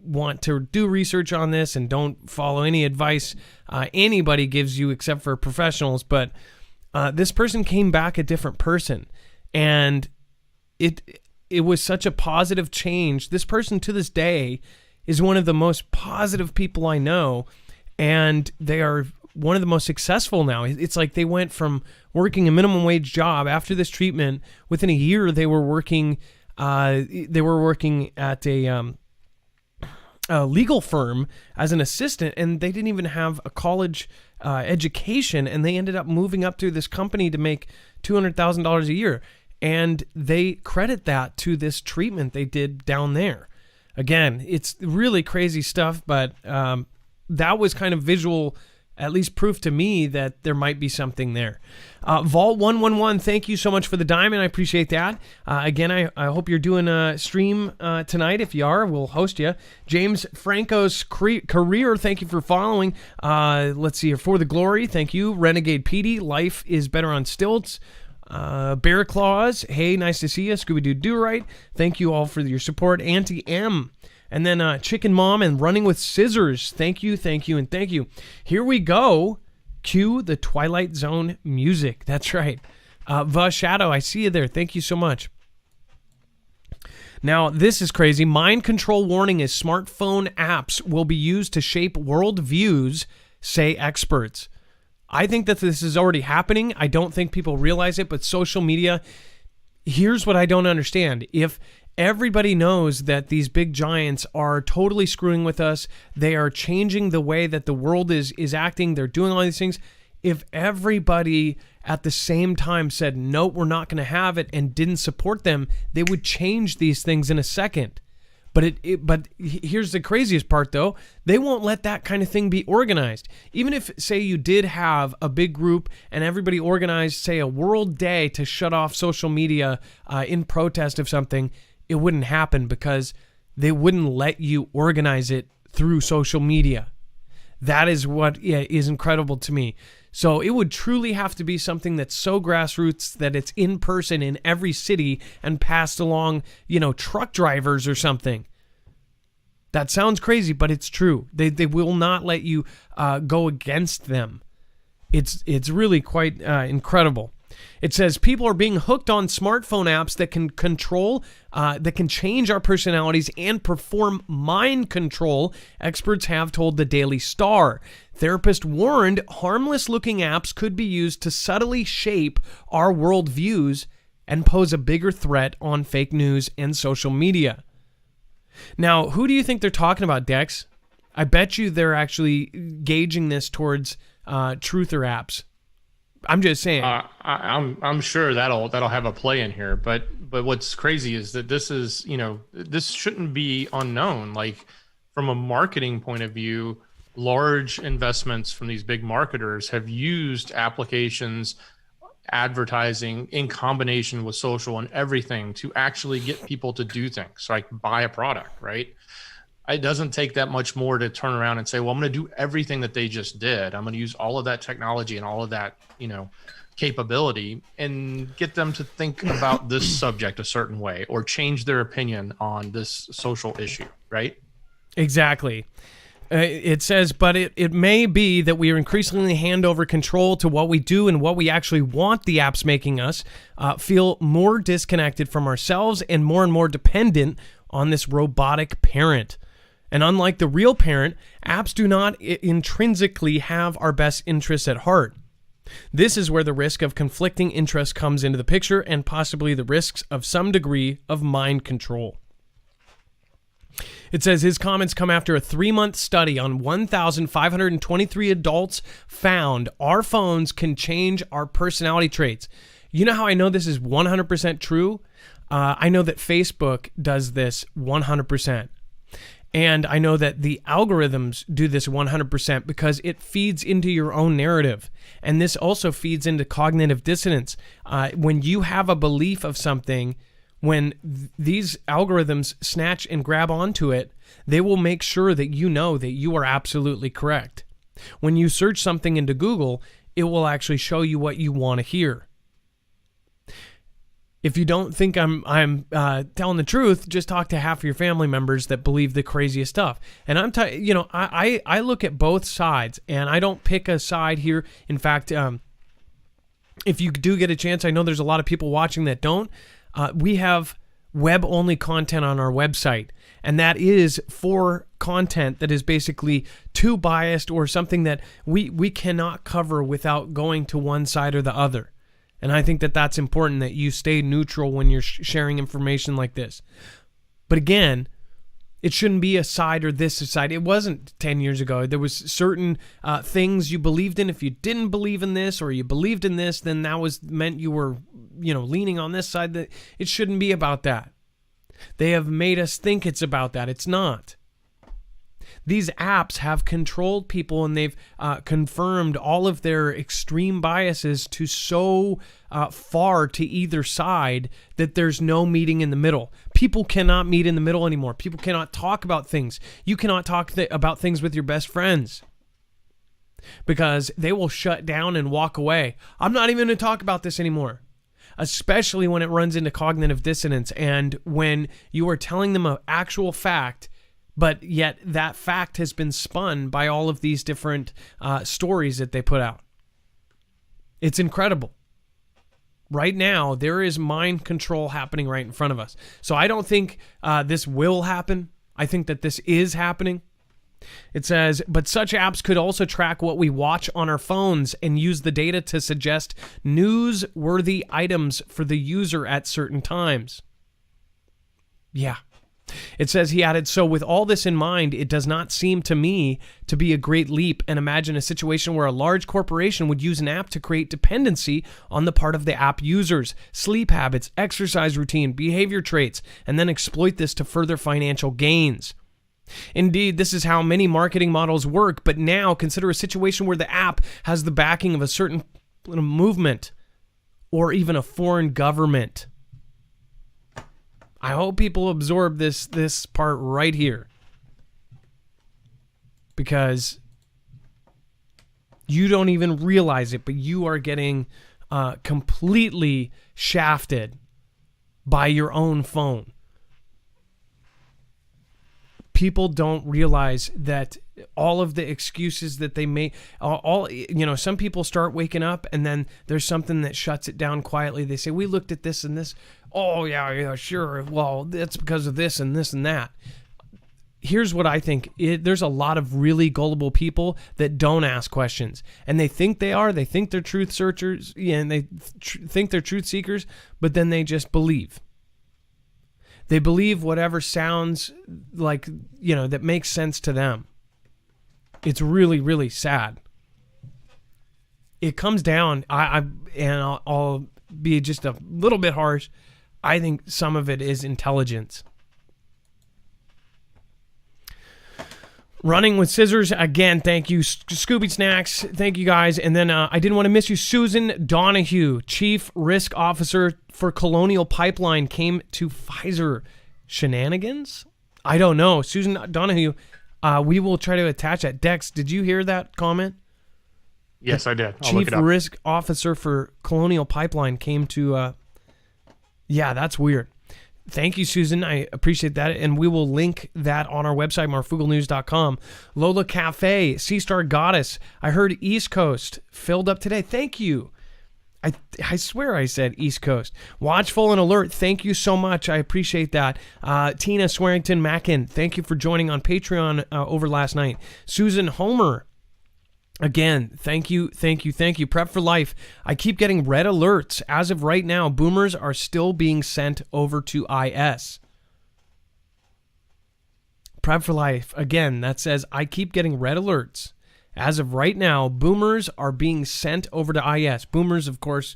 want to do research on this and don't follow any advice anybody gives you except for professionals. But this person came back a different person, and it was such a positive change. This person to this day is one of the most positive people I know, and they are one of the most successful now. It's like they went from working a minimum wage job after this treatment. Within a year, they were working at a legal firm as an assistant, and they didn't even have a college education, and they ended up moving up through this company to make $200,000 a year. And they credit that to this treatment they did down there. Again, it's really crazy stuff, but that was kind of visual, at least proof to me that there might be something there. Vault111, thank you so much for the diamond. I appreciate that. Again, I hope you're doing a stream tonight. If you are, we'll host you. James Franco's career, thank you for following. Let's see here. For the Glory, thank you. Renegade Petey, Life is Better on Stilts. Bear Claws, hey, nice to see you. Scooby-Doo Do-Right, thank you all for your support. Auntie M. And then Chicken Mom and Running with Scissors. Thank you, and thank you. Here we go. Cue the Twilight Zone music. That's right. The Shadow, I see you there. Thank you so much. Now, this is crazy. Mind control warning is smartphone apps will be used to shape world views, say experts. I think that this is already happening. I don't think people realize it, but social media, here's what I don't understand. If everybody knows that these big giants are totally screwing with us, they are changing the way that the world is acting, they're doing all these things. If everybody at the same time said, no, we're not going to have it, and didn't support them, they would change these things in a second. But here's the craziest part, though. They won't let that kind of thing be organized. Even if, say, you did have a big group and everybody organized, say, a world day to shut off social media in protest of something, it wouldn't happen because they wouldn't let you organize it through social media. That is what is incredible to me. So it would truly have to be something that's so grassroots that it's in person in every city and passed along, truck drivers or something. That sounds crazy, but it's true. They will not let you go against them. It's really quite incredible. It says people are being hooked on smartphone apps that can control, that can change our personalities and perform mind control, experts have told the Daily Star. Therapists warned harmless-looking apps could be used to subtly shape our worldviews and pose a bigger threat on fake news and social media. Now, who do you think they're talking about, Dex? I bet you they're actually gauging this towards truther apps. I'm just saying. I'm sure that'll have a play in here, but what's crazy is that this is, this shouldn't be unknown. Like, from a marketing point of view, large investments from these big marketers have used applications, advertising in combination with social and everything to actually get people to do things, like buy a product, right? It doesn't take that much more to turn around and say, well, I'm going to do everything that they just did. I'm going to use all of that technology and all of that, capability and get them to think about this subject a certain way or change their opinion on this social issue, right? Exactly. It says, but it may be that we are increasingly hand over control to what we do and what we actually want the apps making us feel more disconnected from ourselves and more dependent on this robotic parent. And unlike the real parent, apps do not intrinsically have our best interests at heart. This is where the risk of conflicting interests comes into the picture and possibly the risks of some degree of mind control. It says his comments come after a 3-month study on 1,523 adults found our phones can change our personality traits. You know how I know this is 100% true? I know that Facebook does this 100%. And I know that the algorithms do this 100% because it feeds into your own narrative. And this also feeds into cognitive dissonance. When you have a belief of something, when these algorithms snatch and grab onto it, they will make sure that you know that you are absolutely correct. When you search something into Google, it will actually show you what you want to hear. If you don't think I'm telling the truth, just talk to half of your family members that believe the craziest stuff. And I look at both sides, and I don't pick a side here. In fact, if you do get a chance, I know there's a lot of people watching that don't. We have web-only content on our website, and that is for content that is basically too biased or something that we cannot cover without going to one side or the other. And I think that that's important, that you stay neutral when you're sharing information like this. But again, it shouldn't be a side or this side. It wasn't 10 years ago. There was certain things you believed in. If you didn't believe in this or you believed in this, then that meant you were, leaning on this side. That it shouldn't be about that. They have made us think it's about that. It's not. These apps have controlled people, and they've confirmed all of their extreme biases to so far to either side that there's no meeting in the middle. People cannot meet in the middle anymore. People cannot talk about things. You cannot talk about things with your best friends because they will shut down and walk away. I'm not even going to talk about this anymore. Especially when it runs into cognitive dissonance and when you are telling them an actual fact, but yet that fact has been spun by all of these different stories that they put out. It's incredible. Right now, there is mind control happening right in front of us. So I don't think this will happen. I think that this is happening. It says, but such apps could also track what we watch on our phones and use the data to suggest newsworthy items for the user at certain times. Yeah. It says, he added, so with all this in mind, it does not seem to me to be a great leap, and imagine a situation where a large corporation would use an app to create dependency on the part of the app users, sleep habits, exercise routine, behavior traits, and then exploit this to further financial gains. Indeed, this is how many marketing models work, but now consider a situation where the app has the backing of a certain movement or even a foreign government. I hope people absorb this part right here, because you don't even realize it, but you are getting completely shafted by your own phone. People don't realize that all of the excuses that they make, some people start waking up and then there's something that shuts it down quietly. They say, we looked at this and this. Oh, yeah, sure. Well, that's because of this and this and that. Here's what I think. There's a lot of really gullible people that don't ask questions. And they think they are. They think they're truth searchers. Yeah, and they think they're truth seekers. But then they just believe. They believe whatever sounds like, that makes sense to them. It's really, really sad. It comes down, I'll be just a little bit harsh. I think some of it is intelligence. Running with Scissors, again, thank you. Scooby Snacks, thank you guys. And then I didn't want to miss you. Susan Donahue, Chief Risk Officer for Colonial Pipeline, came to Pfizer shenanigans? I don't know. Susan Donahue, we will try to attach that. Dex, did you hear that comment? Yes, I did. Chief Risk Officer for Colonial Pipeline came to... yeah, that's weird. Thank you, Susan. I appreciate that. And we will link that on our website, marfooglenews.com. Lola Cafe, Sea Star Goddess. I heard East Coast filled up today. Thank you. I swear I said East Coast. Watchful and Alert, thank you so much. I appreciate that. Tina Swearington Mackin, thank you for joining on Patreon over last night. Susan Homer, again, thank you. Prep for Life. I keep getting red alerts. As of right now, boomers are still being sent over to IS. Prep for Life, again, that says, I keep getting red alerts. As of right now, boomers are being sent over to IS. Boomers, of course.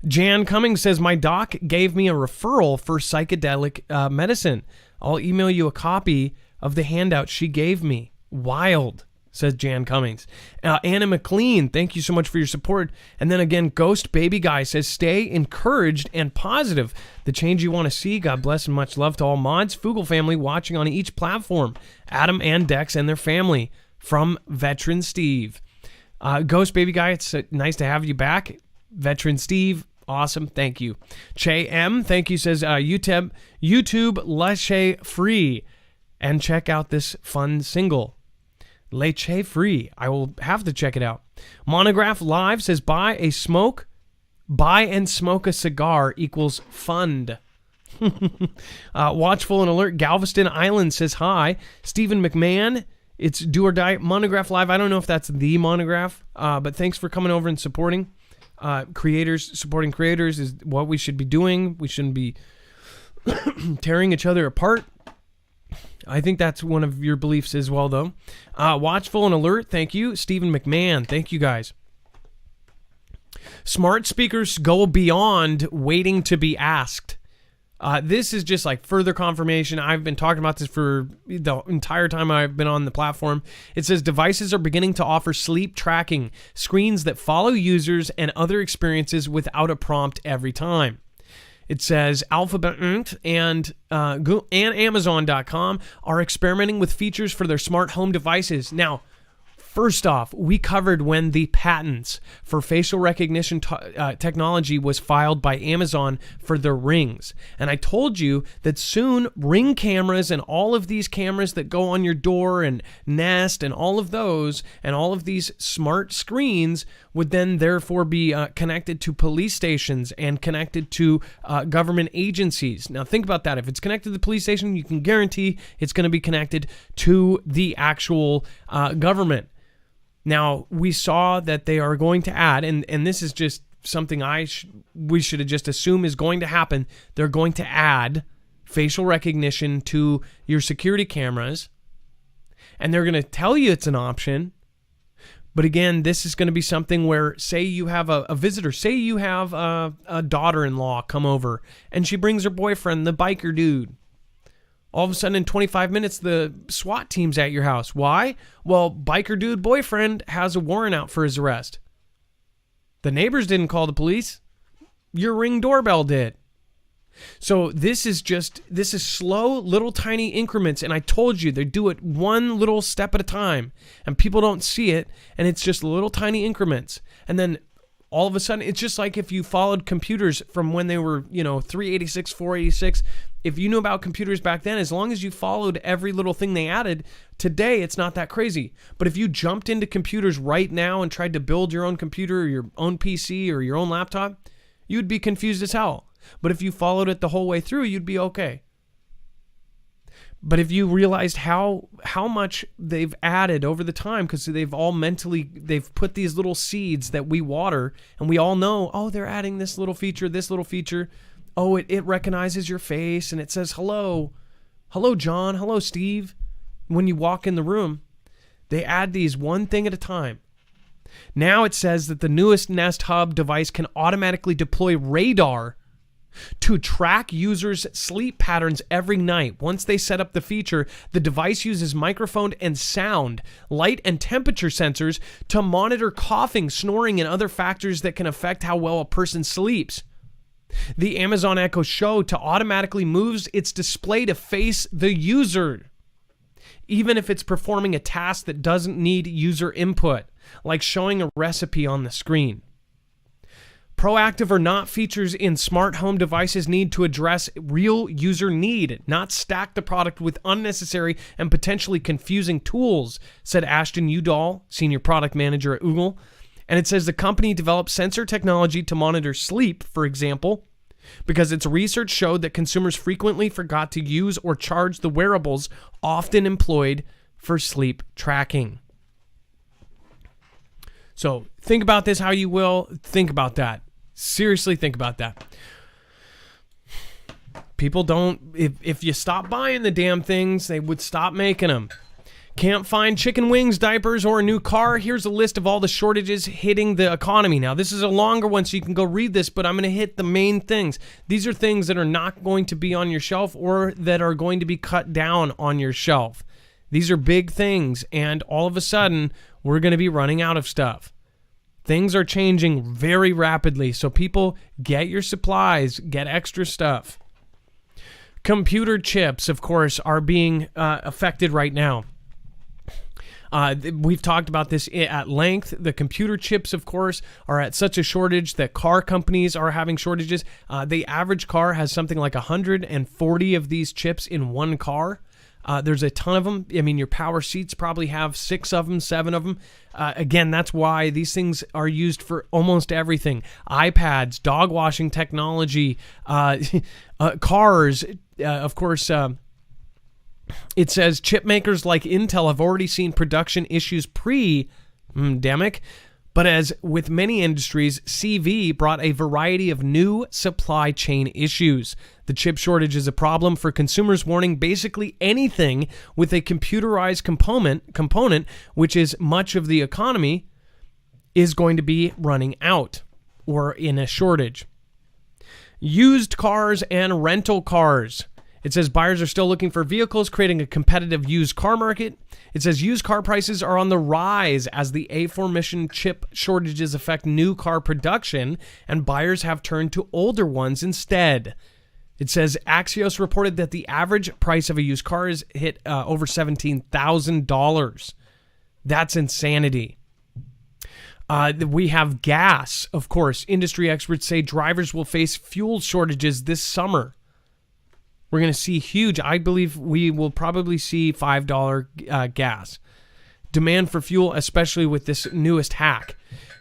Jan Cummings says, my doc gave me a referral for psychedelic medicine. I'll email you a copy of the handout she gave me. Wild, says Jan Cummings. Anna McLean, thank you so much for your support. And then again, Ghost Baby Guy says, stay encouraged and positive. The change you want to see. God bless and much love to all mods. Foogle family watching on each platform. Adam and Dex and their family. From Veteran Steve. Ghost Baby Guy, it's nice to have you back. Veteran Steve, awesome. Thank you. Che M, thank you, says YouTube Leche Free. And check out this fun single. Leche Free. I will have to check it out. Monograph Live says, buy and smoke a cigar equals fund. Watchful and Alert Galveston Island says hi. Stephen McMahon, it's Do or Die. Monograph Live, I don't know if that's the Monograph, but thanks for coming over and supporting creators. Supporting creators is what we should be doing. We shouldn't be tearing each other apart. I think that's one of your beliefs as well, though. Watchful and Alert, thank you. Stephen McMahon, thank you guys. Smart speakers go beyond waiting to be asked. This is just like further confirmation. I've been talking about this for the entire time I've been on the platform. It says devices are beginning to offer sleep tracking screens that follow users and other experiences without a prompt every time. It says Alphabet Inc. and Amazon.com are experimenting with features for their smart home devices. Now, first off, we covered when the patents for facial recognition technology was filed by Amazon for their Rings. And I told you that soon Ring cameras and all of these cameras that go on your door and Nest and all of those and all of these smart screens would then therefore be connected to police stations and connected to government agencies. Now think about that. If it's connected to the police station, you can guarantee it's going to be connected to the actual government. Now, we saw that they are going to add, and this is just something we should have just assumed is going to happen. They're going to add facial recognition to your security cameras, and they're going to tell you it's an option. But again, this is going to be something where, say you have a visitor, say you have a daughter-in-law come over, and she brings her boyfriend, the biker dude. All of a sudden, in 25 minutes, the SWAT team's at your house. Why? Well, biker dude boyfriend has a warrant out for his arrest. The neighbors didn't call the police. Your Ring doorbell did. So this is slow, little tiny increments. And I told you, they do it one little step at a time. And people don't see it. And it's just little tiny increments. And then all of a sudden, it's just like if you followed computers from when they were, 386, 486. If you knew about computers back then, as long as you followed every little thing they added, today it's not that crazy. But if you jumped into computers right now and tried to build your own computer or your own PC or your own laptop, you'd be confused as hell. But if you followed it the whole way through, you'd be okay. But if you realized how much they've added over the time, because they've put these little seeds that we water, and we all know, oh, they're adding this little feature. Oh, it recognizes your face, and it says, hello, John, hello, Steve. When you walk in the room, they add these one thing at a time. Now it says that the newest Nest Hub device can automatically deploy radar to track users' sleep patterns every night. Once they set up the feature, the device uses microphone and sound, light and temperature sensors to monitor coughing, snoring, and other factors that can affect how well a person sleeps. The Amazon Echo Show to automatically moves its display to face the user, even if it's performing a task that doesn't need user input, like showing a recipe on the screen. Proactive or not, features in smart home devices need to address real user need, not stack the product with unnecessary and potentially confusing tools, said Ashton Udall, senior product manager at Google. And it says the company developed sensor technology to monitor sleep, for example, because its research showed that consumers frequently forgot to use or charge the wearables often employed for sleep tracking. So think about this how you will. Think about that. Seriously, think about that. People don't, if you stop buying the damn things, they would stop making them. Can't find chicken wings, diapers, or a new car? Here's a list of all the shortages hitting the economy. Now, this is a longer one, so you can go read this, but I'm going to hit the main things. These are things that are not going to be on your shelf or that are going to be cut down on your shelf. These are big things, and all of a sudden, we're going to be running out of stuff. Things are changing very rapidly, so people, get your supplies, get extra stuff. Computer chips, of course, are being affected right now. We've talked about this at length. The computer chips, of course, are at such a shortage that car companies are having shortages. The average car has something like 140 of these chips in one car. There's a ton of them. I mean, your power seats probably have 6 of them, 7 of them. Again, that's why these things are used for almost everything. iPads, dog washing technology, cars, of course. It says chip makers like Intel have already seen production issues pre-pandemic, but as with many industries, CV brought a variety of new supply chain issues. The chip shortage is a problem for consumers wanting basically anything with a computerized component, which is much of the economy, is going to be running out or in a shortage. Used cars and rental cars. It says buyers are still looking for vehicles, creating a competitive used car market. It says used car prices are on the rise as the aforementioned chip shortages affect new car production, and buyers have turned to older ones instead. It says Axios reported that the average price of a used car has hit over $17,000. That's insanity. We have gas, of course. Industry experts say drivers will face fuel shortages this summer. We're going to see huge. I believe we will probably see $5 gas. Demand for fuel, especially with this newest hack.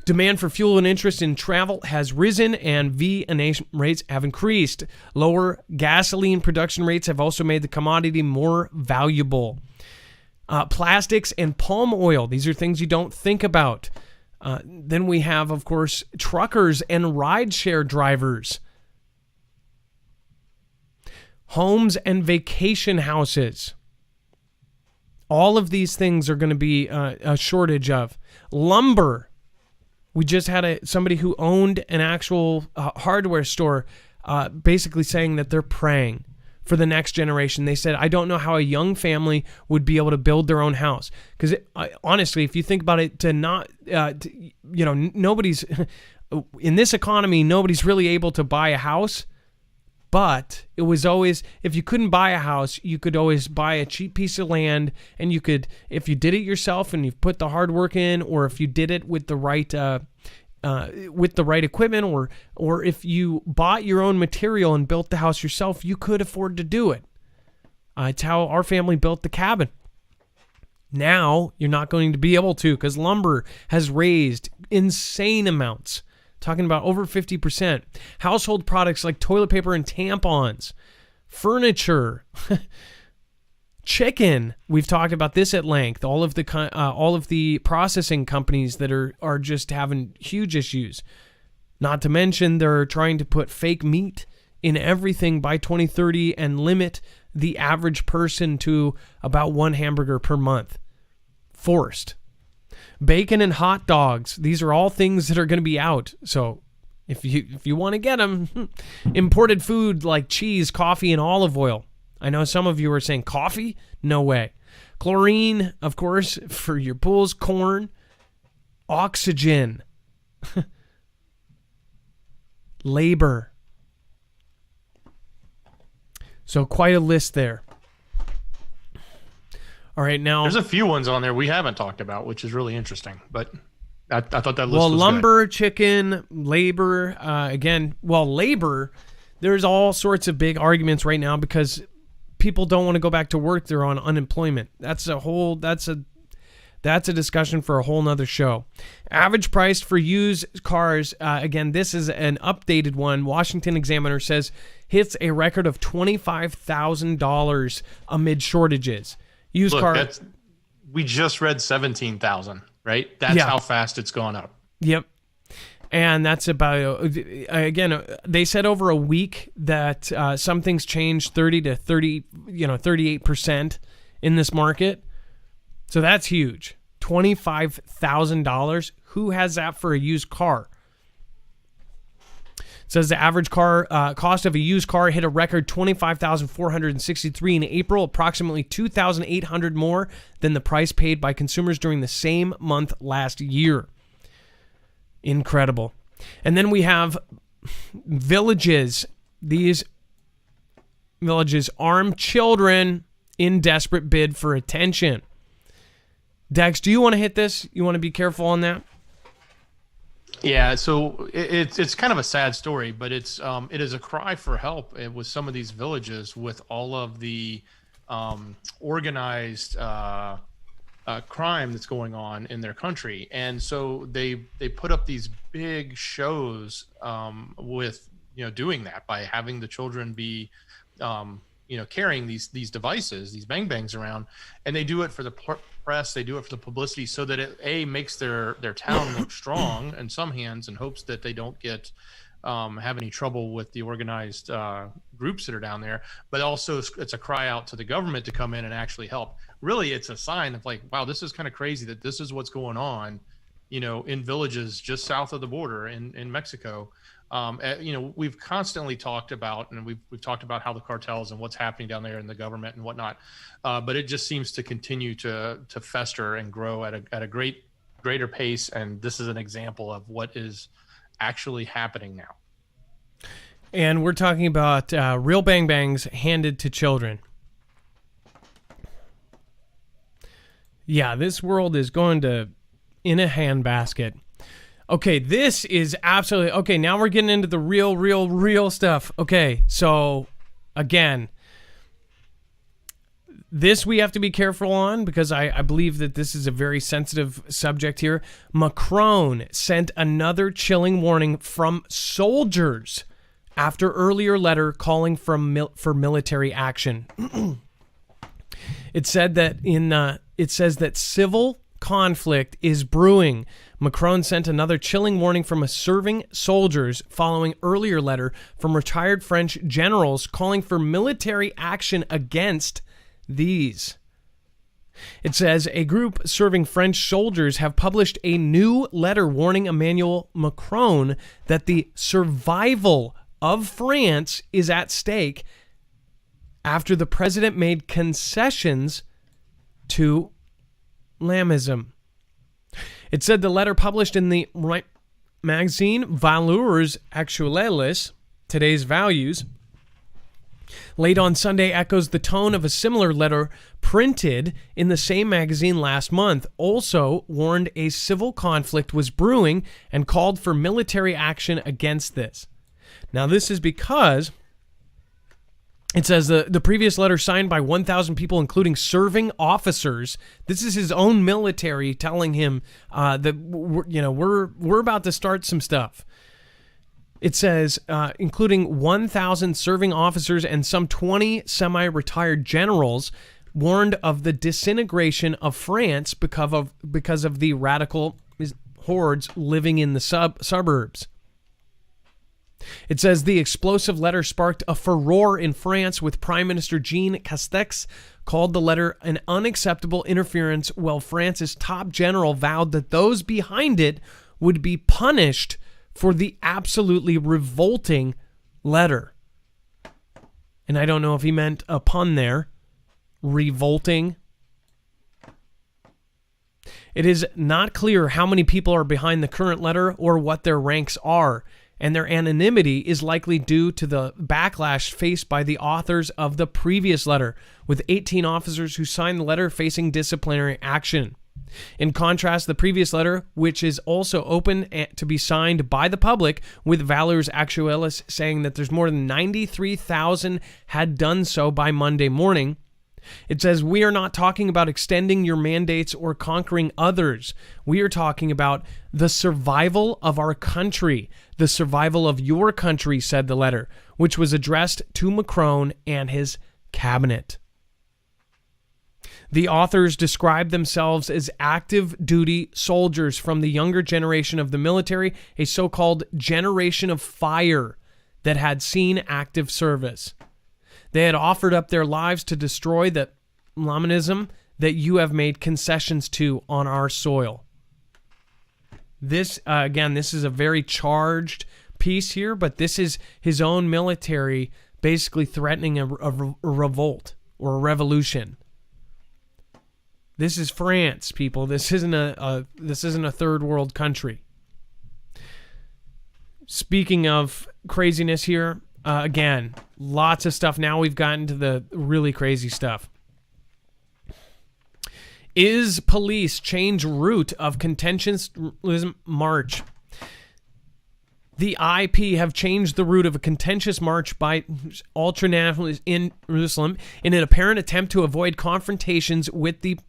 Demand for fuel and interest in travel has risen, and V&A rates have increased. Lower gasoline production rates have also made the commodity more valuable. Plastics and palm oil. These are things you don't think about. Then we have, of course, truckers and rideshare drivers. Homes and vacation houses. All of these things are going to be a shortage of. Lumber. We just had somebody who owned an actual hardware store basically saying that they're praying for the next generation. They said, I don't know how a young family would be able to build their own house. Because honestly, if you think about it, nobody's, in this economy, nobody's really able to buy a house. But it was always, if you couldn't buy a house, you could always buy a cheap piece of land, and you could, if you did it yourself and you put the hard work in, or if you did it with the right equipment, or if you bought your own material and built the house yourself, you could afford to do it. It's how our family built the cabin. Now you're not going to be able to, because lumber has raised insane amounts. Talking about over 50%. Household products like toilet paper and tampons, furniture, chicken. We've talked about this at length. All of the processing companies that are just having huge issues. Not to mention they're trying to put fake meat in everything by 2030 and limit the average person to about one hamburger per month. Forced. Bacon and hot dogs. These are all things that are going to be out. So if you want to get them, imported food like cheese, coffee, and olive oil. I know some of you are saying coffee? No way. Chlorine, of course, for your pools. Corn. Oxygen. Labor. So quite a list there. All right, now there's a few ones on there we haven't talked about, which is really interesting. But I thought that list was lumber, good. Chicken, labor. Labor. There's all sorts of big arguments right now because people don't want to go back to work. They're on unemployment. That's a discussion for a whole nother show. Average price for used cars. Again, this is an updated one. Washington Examiner says hits a record of $25,000 amid shortages. Used car. We just read 17,000, right? That's how fast it's gone up. Yep. And that's about, again, they said over a week that some things changed 38% in this market. So that's huge. $25,000. Who has that for a used car? It says the average car cost of a used car hit a record $25,463 in April, approximately $2,800 more than the price paid by consumers during the same month last year. Incredible. And then we have villages. These villages arm children in desperate bid for attention. Dex, do you want to hit this? You want to be careful on that? Yeah, so it's kind of a sad story, but it is a cry for help with some of these villages with all of the organized crime that's going on in their country. And so they put up these big shows with doing that by having the children be carrying these devices, these bang bangs around, and they do it for the press, they do it for the publicity, so that it makes their town look strong in some hands, in hopes that they don't have any trouble with the organized groups that are down there. But also it's a cry out to the government to come in and actually help. Really, it's a sign of like, wow, this is kind of crazy that this is what's going on, in villages just south of the border in Mexico. We've constantly talked about, and we've talked about how the cartels and what's happening down there in the government and whatnot, but it just seems to continue to fester and grow at a greater pace. And this is an example of what is actually happening now. And we're talking about real bang bangs handed to children. Yeah, this world is going to in a handbasket. Okay, this is absolutely... Okay, now we're getting into the real stuff. Okay, so, again, this we have to be careful on because I believe that this is a very sensitive subject here. Macron sent another chilling warning from soldiers after earlier letter calling for military action. It said that it says that civil conflict is brewing. Macron sent another chilling warning from serving soldiers following earlier letter from retired French generals calling for military action against these. It says a group serving French soldiers have published a new letter warning Emmanuel Macron that the survival of France is at stake after the president made concessions to Lamism. It said the letter published in the right magazine Valeurs Actuelles, Today's Values, late on Sunday echoes the tone of a similar letter printed in the same magazine last month. Also warned a civil conflict was brewing and called for military action against this. Now, this is because it says the previous letter signed by 1,000 people, including serving officers. This is his own military telling him that we're about to start some stuff. It says including 1,000 serving officers and some 20 semi-retired generals warned of the disintegration of France because of the radical hordes living in the suburbs. It says the explosive letter sparked a furore in France, with Prime Minister Jean Castex called the letter an unacceptable interference, while France's top general vowed that those behind it would be punished for the absolutely revolting letter. And I don't know if he meant a pun there. Revolting. It is not clear how many people are behind the current letter or what their ranks are, and their anonymity is likely due to the backlash faced by the authors of the previous letter, with 18 officers who signed the letter facing disciplinary action. In contrast, the previous letter, which is also open to be signed by the public, with Valeurs Actuelles saying that there's more than 93,000 had done so by Monday morning. It says, we are not talking about extending your mandates or conquering others. We are talking about the survival of our country, the survival of your country, said the letter, which was addressed to Macron and his cabinet. The authors described themselves as active duty soldiers from the younger generation of the military, a so-called generation of fire that had seen active service. They had offered up their lives to destroy the Lamism that you have made concessions to on our soil. This, again, this is a very charged piece here, but this is his own military basically threatening a revolt or a revolution. This is France, people. This isn't a third world country. Speaking of craziness here, again, lots of stuff. Now we've gotten to the really crazy stuff. Is police change route of contentious march? The IP have changed the route of a contentious march by ultranationalists in Jerusalem in an apparent attempt to avoid confrontations with the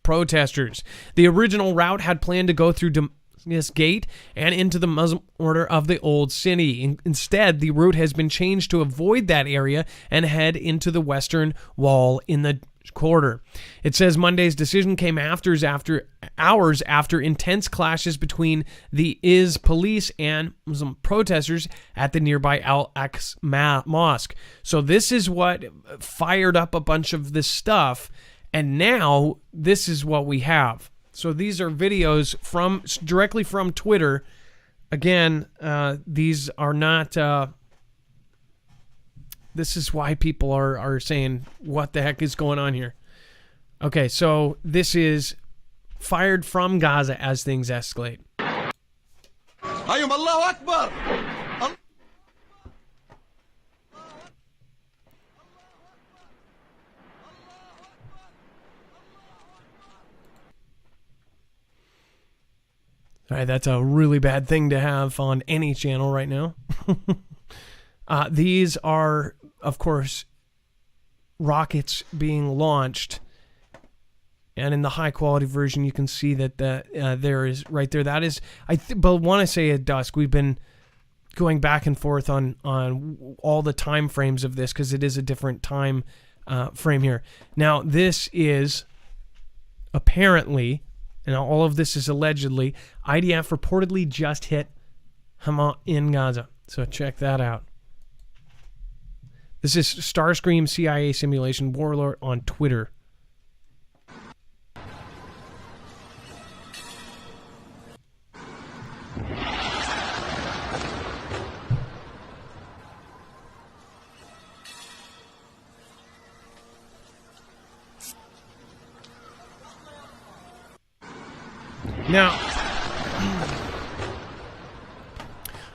protesters. The original route had planned to go through Damascus Gate and into the Muslim Order of the Old City. Instead, the route has been changed to avoid that area and head into the Western Wall in the quarter. It says Monday's decision came hours after intense clashes between the IS police and Muslim protesters at the nearby Al-Aqsa Mosque. So this is what fired up a bunch of this stuff, and now this is what we have. So these are videos directly from Twitter. Again, these are not... this is why people are saying, what the heck is going on here? Okay, so this is fired from Gaza as things escalate. Allahu Akbar. All right, that's a really bad thing to have on any channel right now. These are, of course, rockets being launched. And in the high quality version, you can see that there is right there. That is, but want to say at dusk, we've been going back and forth on all the time frames of this because it is a different time frame here. Now, this is apparently, and all of this is allegedly, IDF reportedly just hit Hamas in Gaza. So check that out. This is Starscream CIA simulation warlord on Twitter. Now,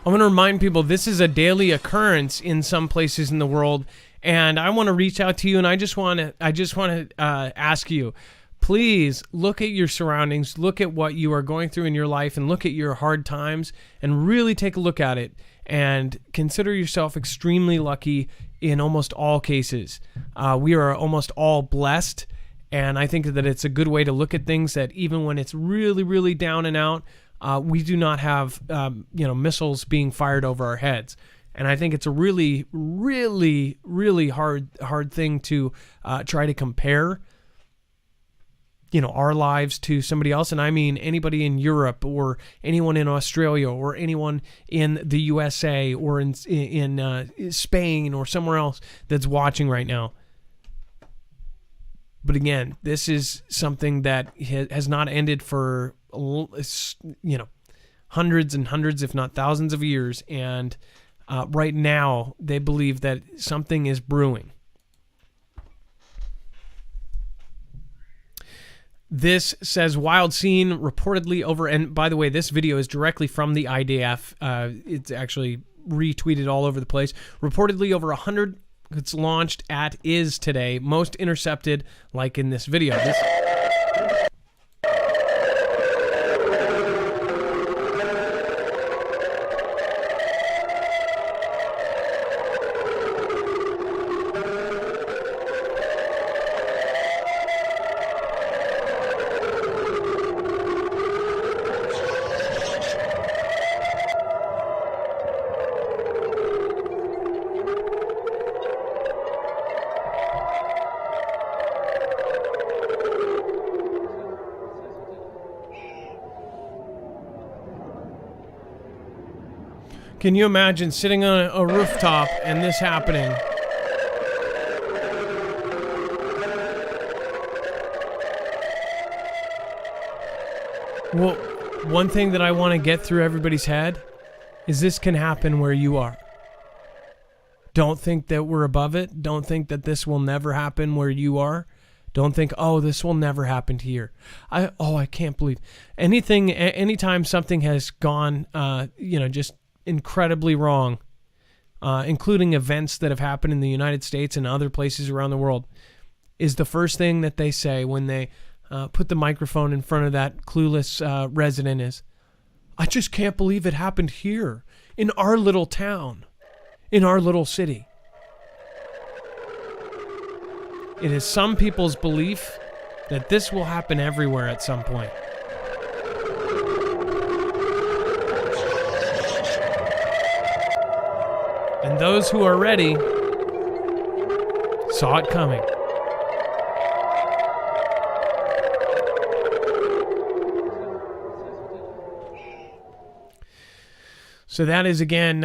I want to remind people this is a daily occurrence in some places in the world, and I want to reach out to you, and I just want to ask you, please look at your surroundings, look at what you are going through in your life, and look at your hard times, and really take a look at it, and consider yourself extremely lucky in almost all cases. We are almost all blessed. And I think that it's a good way to look at things, that even when it's really, really down and out, we do not have, missiles being fired over our heads. And I think it's a really, really, really hard thing to try to compare, our lives to somebody else. And I mean anybody in Europe or anyone in Australia or anyone in the USA or in Spain or somewhere else that's watching right now. But again, this is something that has not ended for, hundreds and hundreds, if not thousands of years. And right now, they believe that something is brewing. This says wild scene reportedly over, and by the way, this video is directly from the IDF. It's actually retweeted all over the place. Reportedly over 100. It's launched at is today, most intercepted, like in this video. Can you imagine sitting on a rooftop and this happening? Well, one thing that I want to get through everybody's head is this can happen where you are. Don't think that we're above it. Don't think that this will never happen where you are. Don't think, oh, this will never happen here. I can't believe anytime something has gone, just incredibly wrong, including events that have happened in the United States and other places around the world, is the first thing that they say when they put the microphone in front of that clueless resident is, I just can't believe it happened here, in our little town, in our little city. It is some people's belief that this will happen everywhere at some point. And those who are ready saw it coming. So that is, again,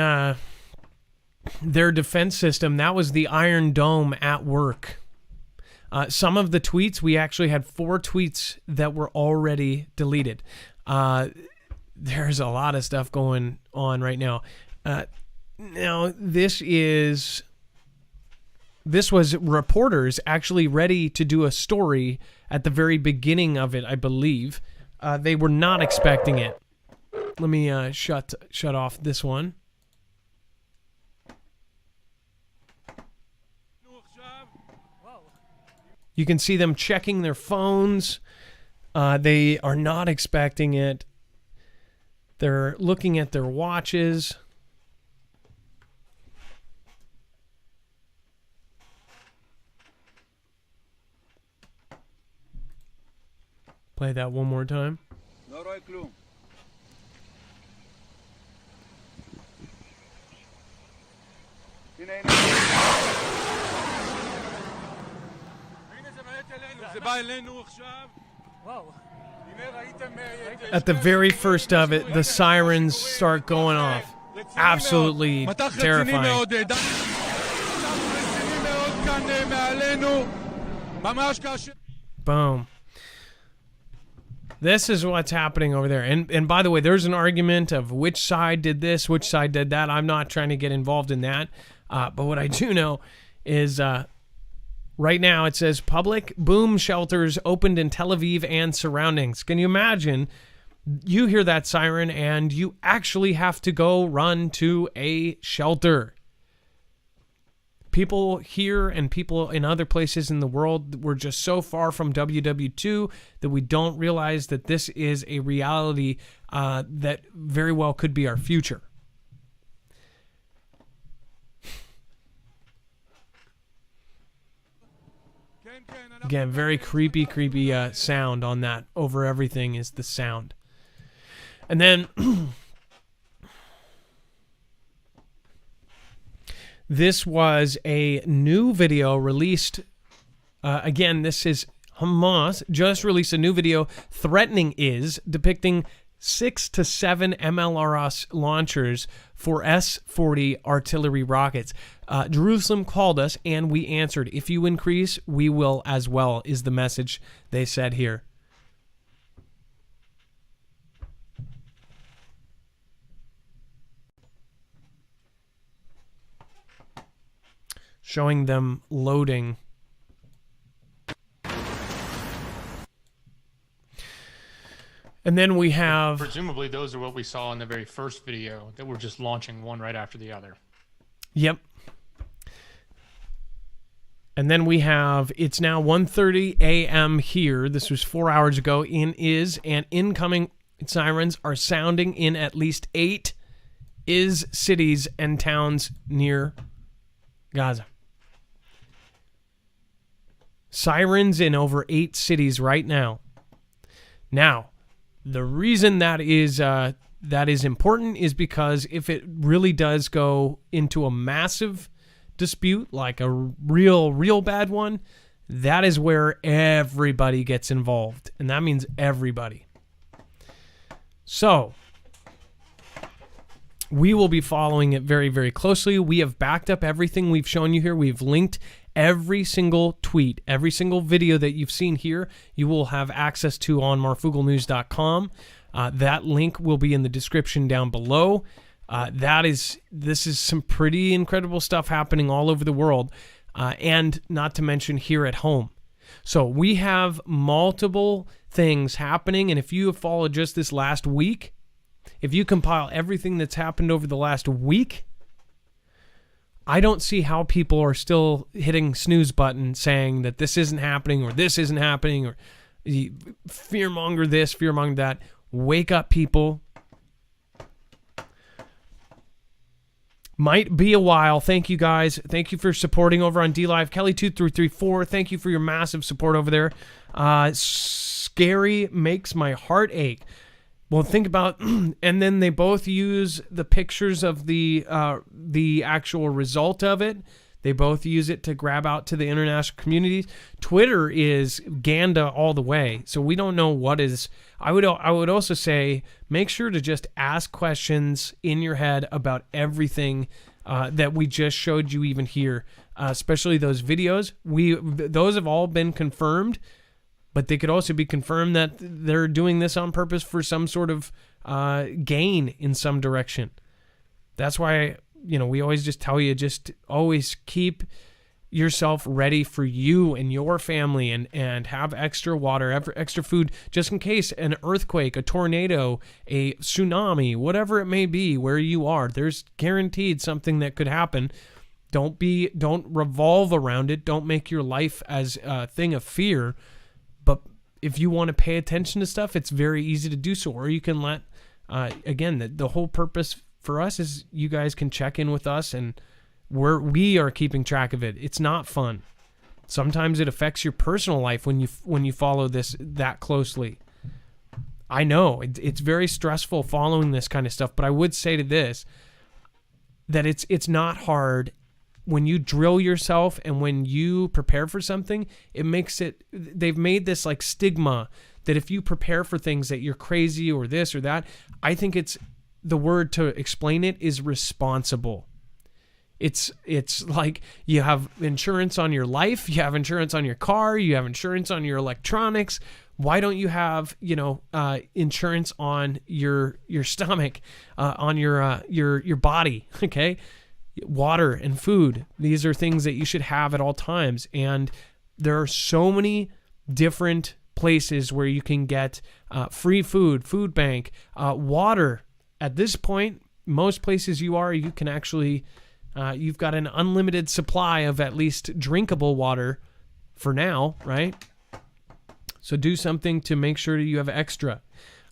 their defense system. That was the Iron Dome at work. Some of the tweets, we actually had 4 tweets that were already deleted. There's a lot of stuff going on right now. Now, this was reporters actually ready to do a story at the very beginning of it, I believe. They were not expecting it. Let me shut off this one. You can see them checking their phones. They are not expecting it. They're looking at their watches. Play that one more time. At the very first of it, the sirens start going off. Absolutely terrifying. Boom. This is what's happening over there. And by the way, there's an argument of which side did this, which side did that. I'm not trying to get involved in that. But what I do know is right now it says public boom shelters opened in Tel Aviv and surroundings. Can you imagine? You hear that siren and you actually have to go run to a shelter. People here and people in other places in the world, we're just so far from WW2 that we don't realize that this is a reality that very well could be our future. Again, very creepy sound on that. Over everything is the sound. And then this was a new video released. Again, this is Hamas just released a new video threatening depicting 6 to 7 MLRS launchers for S-40 artillery rockets. Jerusalem called us and we answered. If you increase, we will as well, is the message they said here. Showing them loading. And then we have... Presumably those are what we saw in the very first video, that we're just launching one right after the other. Yep. And then we have, it's now 1:30 a.m. here. This was 4 hours ago. And incoming sirens are sounding in at least 8 cities and towns near Gaza. Sirens in over 8 cities right now. Now, the reason that is important is because if it really does go into a massive dispute, like a real bad one, that is where everybody gets involved. And that means everybody. So, we will be following it very, very closely. We have backed up everything we've shown you here. We've linked every single tweet, every single video that you've seen here, you will have access to on marfooglenews.com. That link will be in the description down below. This is some pretty incredible stuff happening all over the world, and not to mention here at home. So we have multiple things happening, and if you have followed just this last week, if you compile everything that's happened over the last week, I don't see how people are still hitting snooze button saying that this isn't happening or this isn't happening or fearmonger this, fearmonger that. Wake up, people. Might be a while. Thank you, guys. Thank you for supporting over on DLive. Kelly2334, thank you for your massive support over there. Scary makes my heart ache. Well, think about, and then they both use the pictures of the actual result of it. They both use it to grab out to the international communities. Twitter is Ganda all the way, so we don't know what is. I would also say make sure to just ask questions in your head about everything that we just showed you even here. especially those videos. Those have all been confirmed, but they could also be confirmed that they're doing this on purpose for some sort of gain in some direction. That's why, we always just tell you, just always keep yourself ready for you and your family, and have extra water, extra food, just in case an earthquake, a tornado, a tsunami, whatever it may be where you are. There's guaranteed something that could happen. Don't revolve around it. Don't make your life as a thing of fear. But if you want to pay attention to stuff, it's very easy to do so. Or you can let, again, the whole purpose for us is you guys can check in with us, and we are keeping track of it. It's not fun. Sometimes it affects your personal life when you follow this that closely. I know it's very stressful following this kind of stuff, but I would say to this that it's not hard when you drill yourself and when you prepare for something. It makes it. They've made this like stigma that if you prepare for things that you're crazy or this or that. I think the word to explain it is responsible. It's like you have insurance on your life, you have insurance on your car, you have insurance on your electronics. Why don't you have, insurance on your stomach, on your body? Okay, water and food. These are things that you should have at all times. And there are so many different places where you can get free food bank, water. At this point, most places you can actually. You've got an unlimited supply of at least drinkable water for now, right? So do something to make sure that you have extra.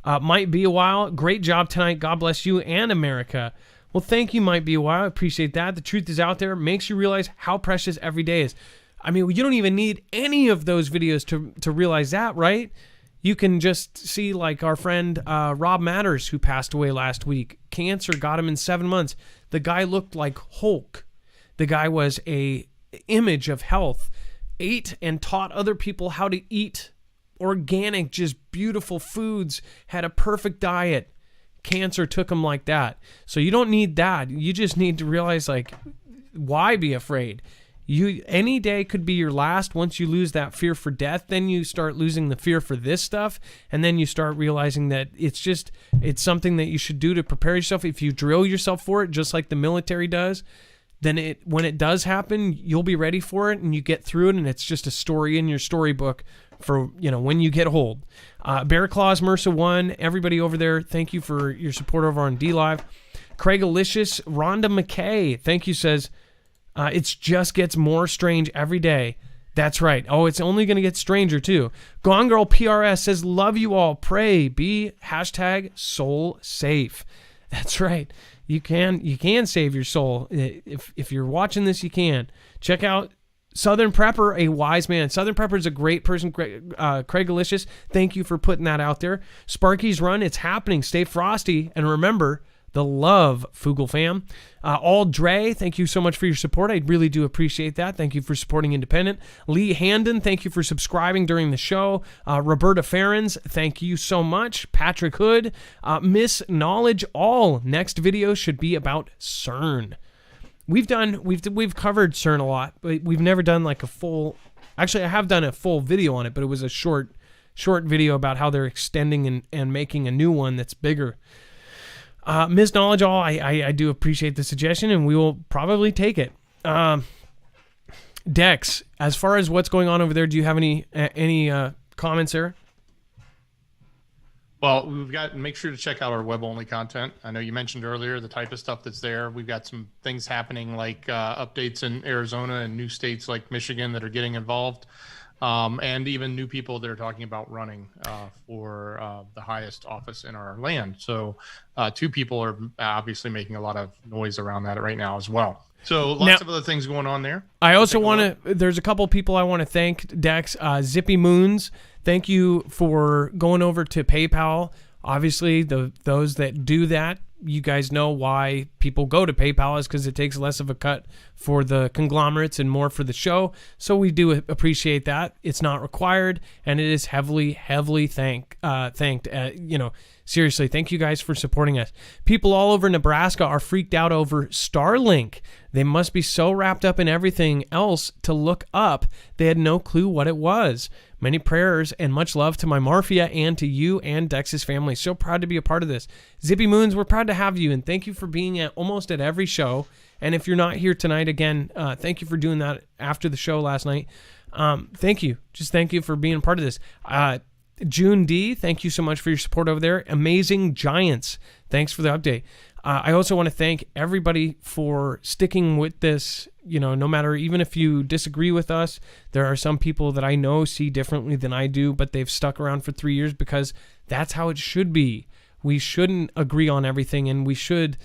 Might be a while. Great job tonight. God bless you and America. Well, thank you, Might Be a While. I appreciate that. The truth is out there. Makes you realize how precious every day is. I mean, you don't even need any of those videos to realize that, right? You can just see like our friend Rob Matters, who passed away last week. Cancer got him in 7 months. The guy looked like Hulk. The guy was a image of health. Ate and taught other people how to eat organic, just beautiful foods. Had a perfect diet. Cancer took him like that. So you don't need that. You just need to realize, like, why be afraid? Any day could be your last. Once you lose that fear for death, then you start losing the fear for this stuff, and then you start realizing that it's something that you should do to prepare yourself. If you drill yourself for it, just like the military does, then when it does happen, you'll be ready for it, and you get through it, and it's just a story in your storybook for when you get old. Bear Claws, MRSA 1, everybody over there, thank you for your support over on DLive. Craig Alicious, Rhonda McKay, thank you, says, it just gets more strange every day. That's right. Oh, it's only going to get stranger too. Gone Girl PRS says, love you all. Pray. Be #soul safe. That's right. You can save your soul. If you're watching this, you can. Check out Southern Prepper, a wise man. Southern Prepper is a great person. Craig Alicious, thank you for putting that out there. Sparky's Run, it's happening. Stay frosty. And remember, the love, Foogle fam. All Dre, thank you so much for your support. I really do appreciate that. Thank you for supporting Independent. Lee Handon, thank you for subscribing during the show. Roberta Ferrens, thank you so much. Patrick Hood, Miss Knowledge All. Next video should be about CERN. We've covered CERN a lot, but we've never done like a full. Actually, I have done a full video on it, but it was a short video about how they're extending and making a new one that's bigger. Ms. Knowledge All, I do appreciate the suggestion, and we will probably take it. Dex, as far as what's going on over there, do you have any comments there? Well, make sure to check out our web-only content. I know you mentioned earlier the type of stuff that's there. We've got some things happening like updates in Arizona and new states like Michigan that are getting involved. And even new people that are talking about running for the highest office in our land. So 2 people are obviously making a lot of noise around that right now as well. So lots of other things going on there. I also there's a couple people I want to thank, Dex. Zippy Moons, thank you for going over to PayPal. Obviously, those that do that, you guys know why people go to PayPal is because it takes less of a cut for the conglomerates and more for the show. So we do appreciate that. It's not required, and it is heavily thanked. Seriously, thank you guys for supporting us. People all over Nebraska are freaked out over Starlink. They must be so wrapped up in everything else to look up. They had no clue what it was. Many prayers and much love to my Marfia and to you and Dex's family. So proud to be a part of this. Zippy Moons, we're proud to have you, and thank you for being at almost at every show. And if you're not here tonight, again, thank you for doing that after the show last night. Thank you. Just thank you for being a part of this. June D, thank you so much for your support over there. Amazing Giants, thanks for the update. I also want to thank everybody for sticking with this. You know, no matter, even if you disagree with us, there are some people that I know see differently than I do, but they've stuck around for 3 years because that's how it should be. We shouldn't agree on everything, and we should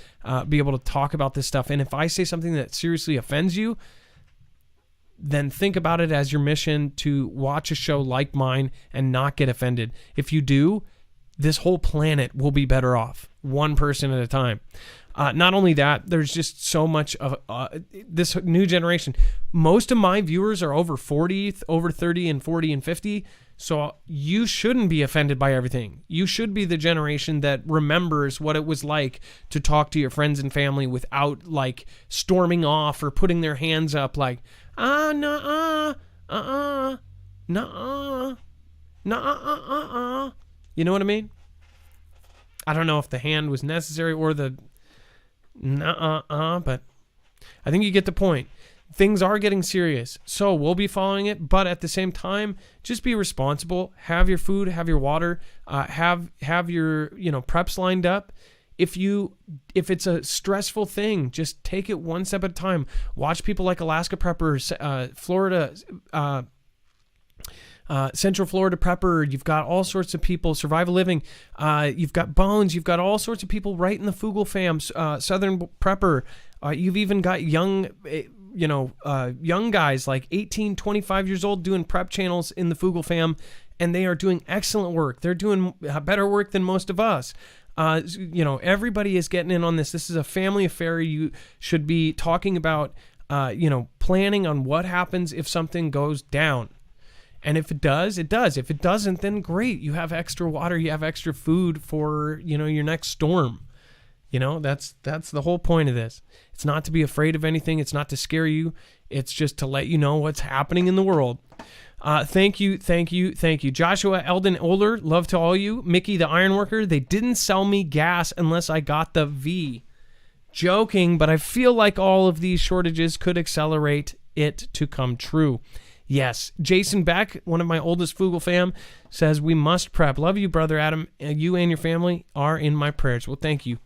be able to talk about this stuff. And if I say something that seriously offends you, then think about it as your mission to watch a show like mine and not get offended. If you do, this whole planet will be better off, one person at a time. Not only that, there's just so much of this new generation. Most of my viewers are over 40, over 30 and 40 and 50. So you shouldn't be offended by everything. You should be the generation that remembers what it was like to talk to your friends and family without like storming off or putting their hands up like, nuh-uh, nuh-uh, nuh-uh, nuh-uh. You know what I mean? I don't know if the hand was necessary or the nuh-uh, but I think you get the point. Things are getting serious, so we'll be following it, but at the same time, just be responsible. Have your food, have your water, have your preps lined up. If it's a stressful thing, just take it one step at a time. Watch people like Alaska Preppers, Florida, Central Florida Prepper. You've got all sorts of people, Survival Living. You've got Bones. You've got all sorts of people right in the Foogle fam, Southern Prepper. You've even got young guys like 18, 25 years old doing prep channels in the Foogle fam, and they are doing excellent work. They're doing better work than most of us. Everybody is getting in on this. This is a family affair. You should be talking about, planning on what happens if something goes down. And if it does, it does. If it doesn't, then great. You have extra water. You have extra food for, your next storm. That's the whole point of this. It's not to be afraid of anything. It's not to scare you. It's just to let you know what's happening in the world. Thank you. Joshua, Eldon, Older, love to all you. Mickey, the ironworker, they didn't sell me gas unless I got the V. Joking, but I feel like all of these shortages could accelerate it to come true. Yes. Jason Beck, one of my oldest Foogle fam, says we must prep. Love you, brother Adam. You and your family are in my prayers. Well, thank you.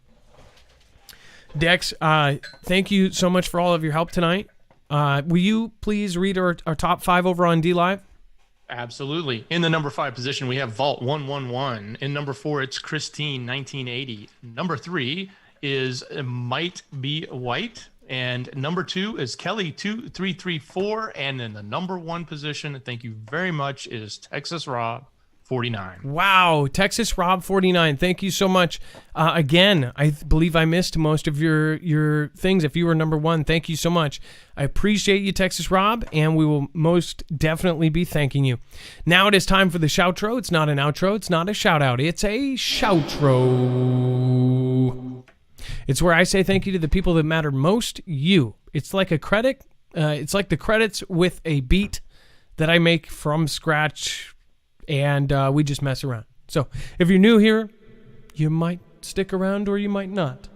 Dex, thank you so much for all of your help tonight. Will you please read our top 5 over on DLive? Absolutely. In the number 5 position, we have Vault 111. In number 4, it's Christine 1980. Number 3 is Might Be White. And number 2 is Kelly 2334. And in the number 1 position, thank you very much, is Texas Rob 49. Wow, Texas Rob 49. Thank you so much. Again, I believe I missed most of your things. If you were number 1, thank you so much. I appreciate you, Texas Rob, and we will most definitely be thanking you. Now it is time for the shoutro. It's not an outro. It's not a shout out. It's a shoutro. It's where I say thank you to the people that matter most. You. It's like a credit. It's like the credits with a beat that I make from scratch. And we just mess around. So if you're new here, you might stick around or you might not.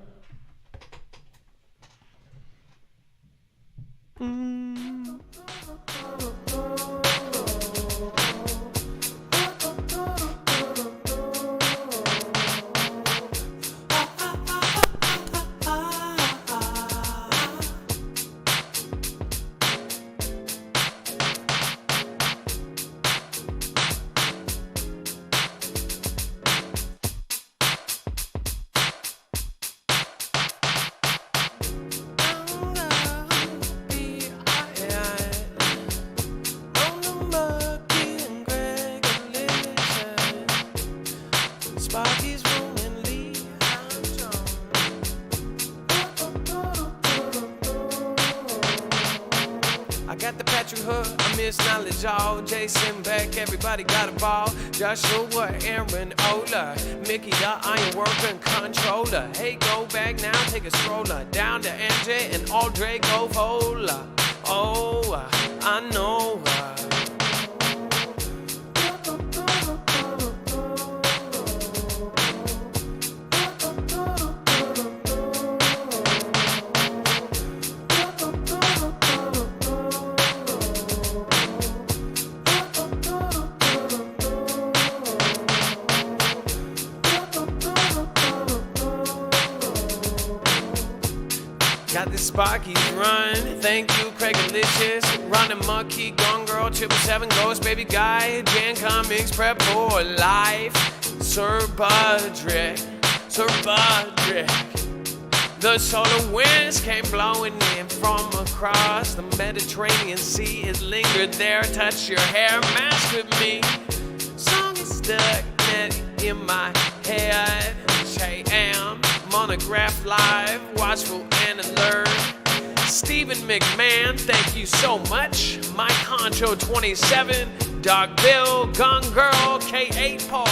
Patrick Hood, I miss knowledge all. Jason Beck, everybody got a ball. Joshua, Aaron, Ola, Mickey, the ironworking controller. Hey, go back now, take a stroller down to MJ and Audrey Govola. Oh, I know. Got the Sparkies run. Thank you, Craig Delicious. Run the Monkey, Gone Girl, 777 Ghost, Baby Guy, Jan Comics, Prep for Life. Sir Budrick. The solar winds came blowing in from across the Mediterranean Sea. It lingered there. Touch your hair, mask with me. Song is stuck in my head. J.M. Monograph Live, watchful and alert. Stephen McMahon, thank you so much. Mike Honcho 27, Dog Bill, Gun Girl, K8 Paul.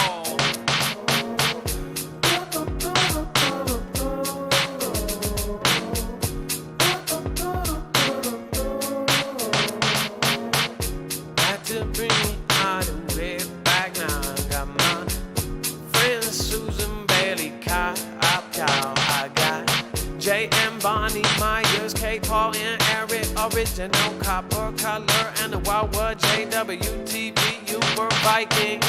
Had to bring it out of it back now. Got my friend Susan Bailey caught up down. I got J.M. Bonnie Myers, K. Paul and Eric, original copper color, and the Wawa JWTV, Uber Viking.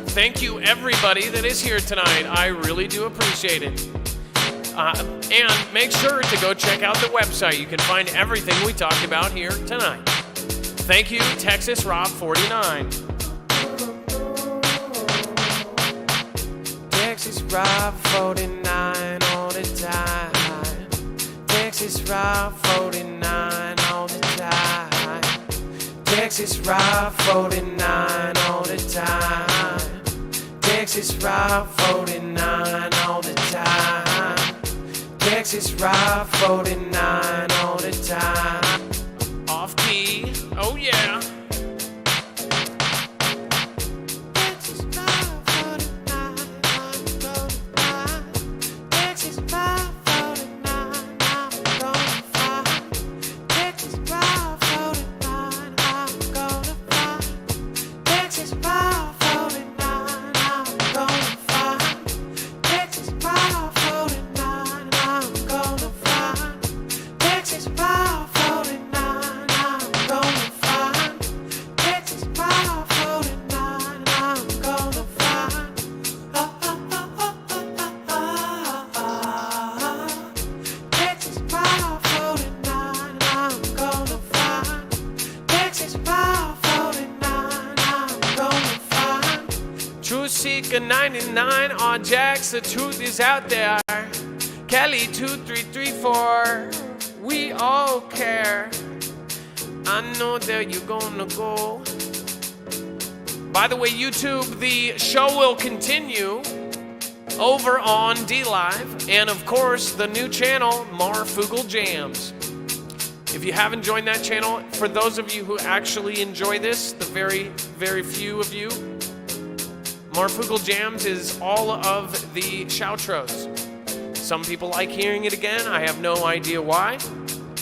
Thank you, everybody that is here tonight. I really do appreciate it. And make sure to go check out the website. You can find everything we talked about here tonight. Thank you, Texas Rob 49. Texas Rob 49 all the time. Texas Rob 49 all the time. Texas Rob 49 all the time. Texas Rob 49 all the time. Texas Rob 49 all the time. Off key, oh yeah. Texas Rob 49 I'm gonna fly. Texas Rob 49 I'm gonna fly. Texas Rob 49 I'm gonna fly. Texas Rob 49 I'm gonna fly. Texas Rob 49 I'm gonna fly. Texas Rob 49 I'm gonna fly. Texas Rob 49 I'm gonna fly. Texas Rob 49 I'm gonna fly. Texas Rob 49 I'm gonna fly. Truth Seeker 99 on Jax, the truth is out there. Kelly 2334, we all care. I know that you're gonna go. By the way, YouTube, the show will continue over on D-Live, and of course, the new channel, Marfoogle Jams. If you haven't joined that channel, for those of you who actually enjoy this, the very, very few of you, Marfoogle Jams is all of the shoutros. Some people like hearing it again. I have no idea why,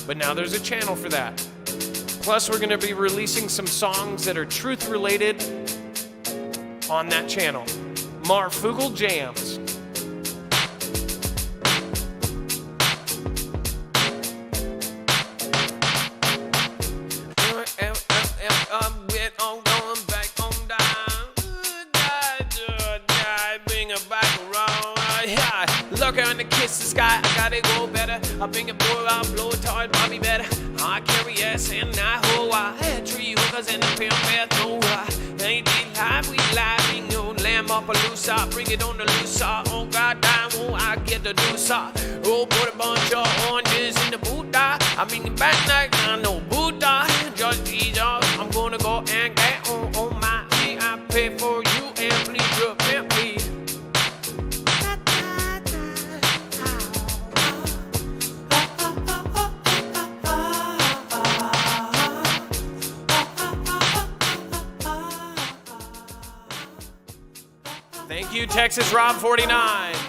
but now there's a channel for that. Plus, we're going to be releasing some songs that are truth-related on that channel. Marfoogle Jams. Look out and kiss the sky, I gotta go better. I bring it boy, I'll blow it hard, Bobby better. I carry S and I hold I had tree hookers and the pimp path, no ain't it live, we live, you know, lamb up a loose I bring it on the loose oh god damn, oh I get the loose oh put a bunch of oranges in the Buddha. I mean the back night, I know Buddha. Just these I'm gonna go and get on my I pay for you and you, Texas Rob 49.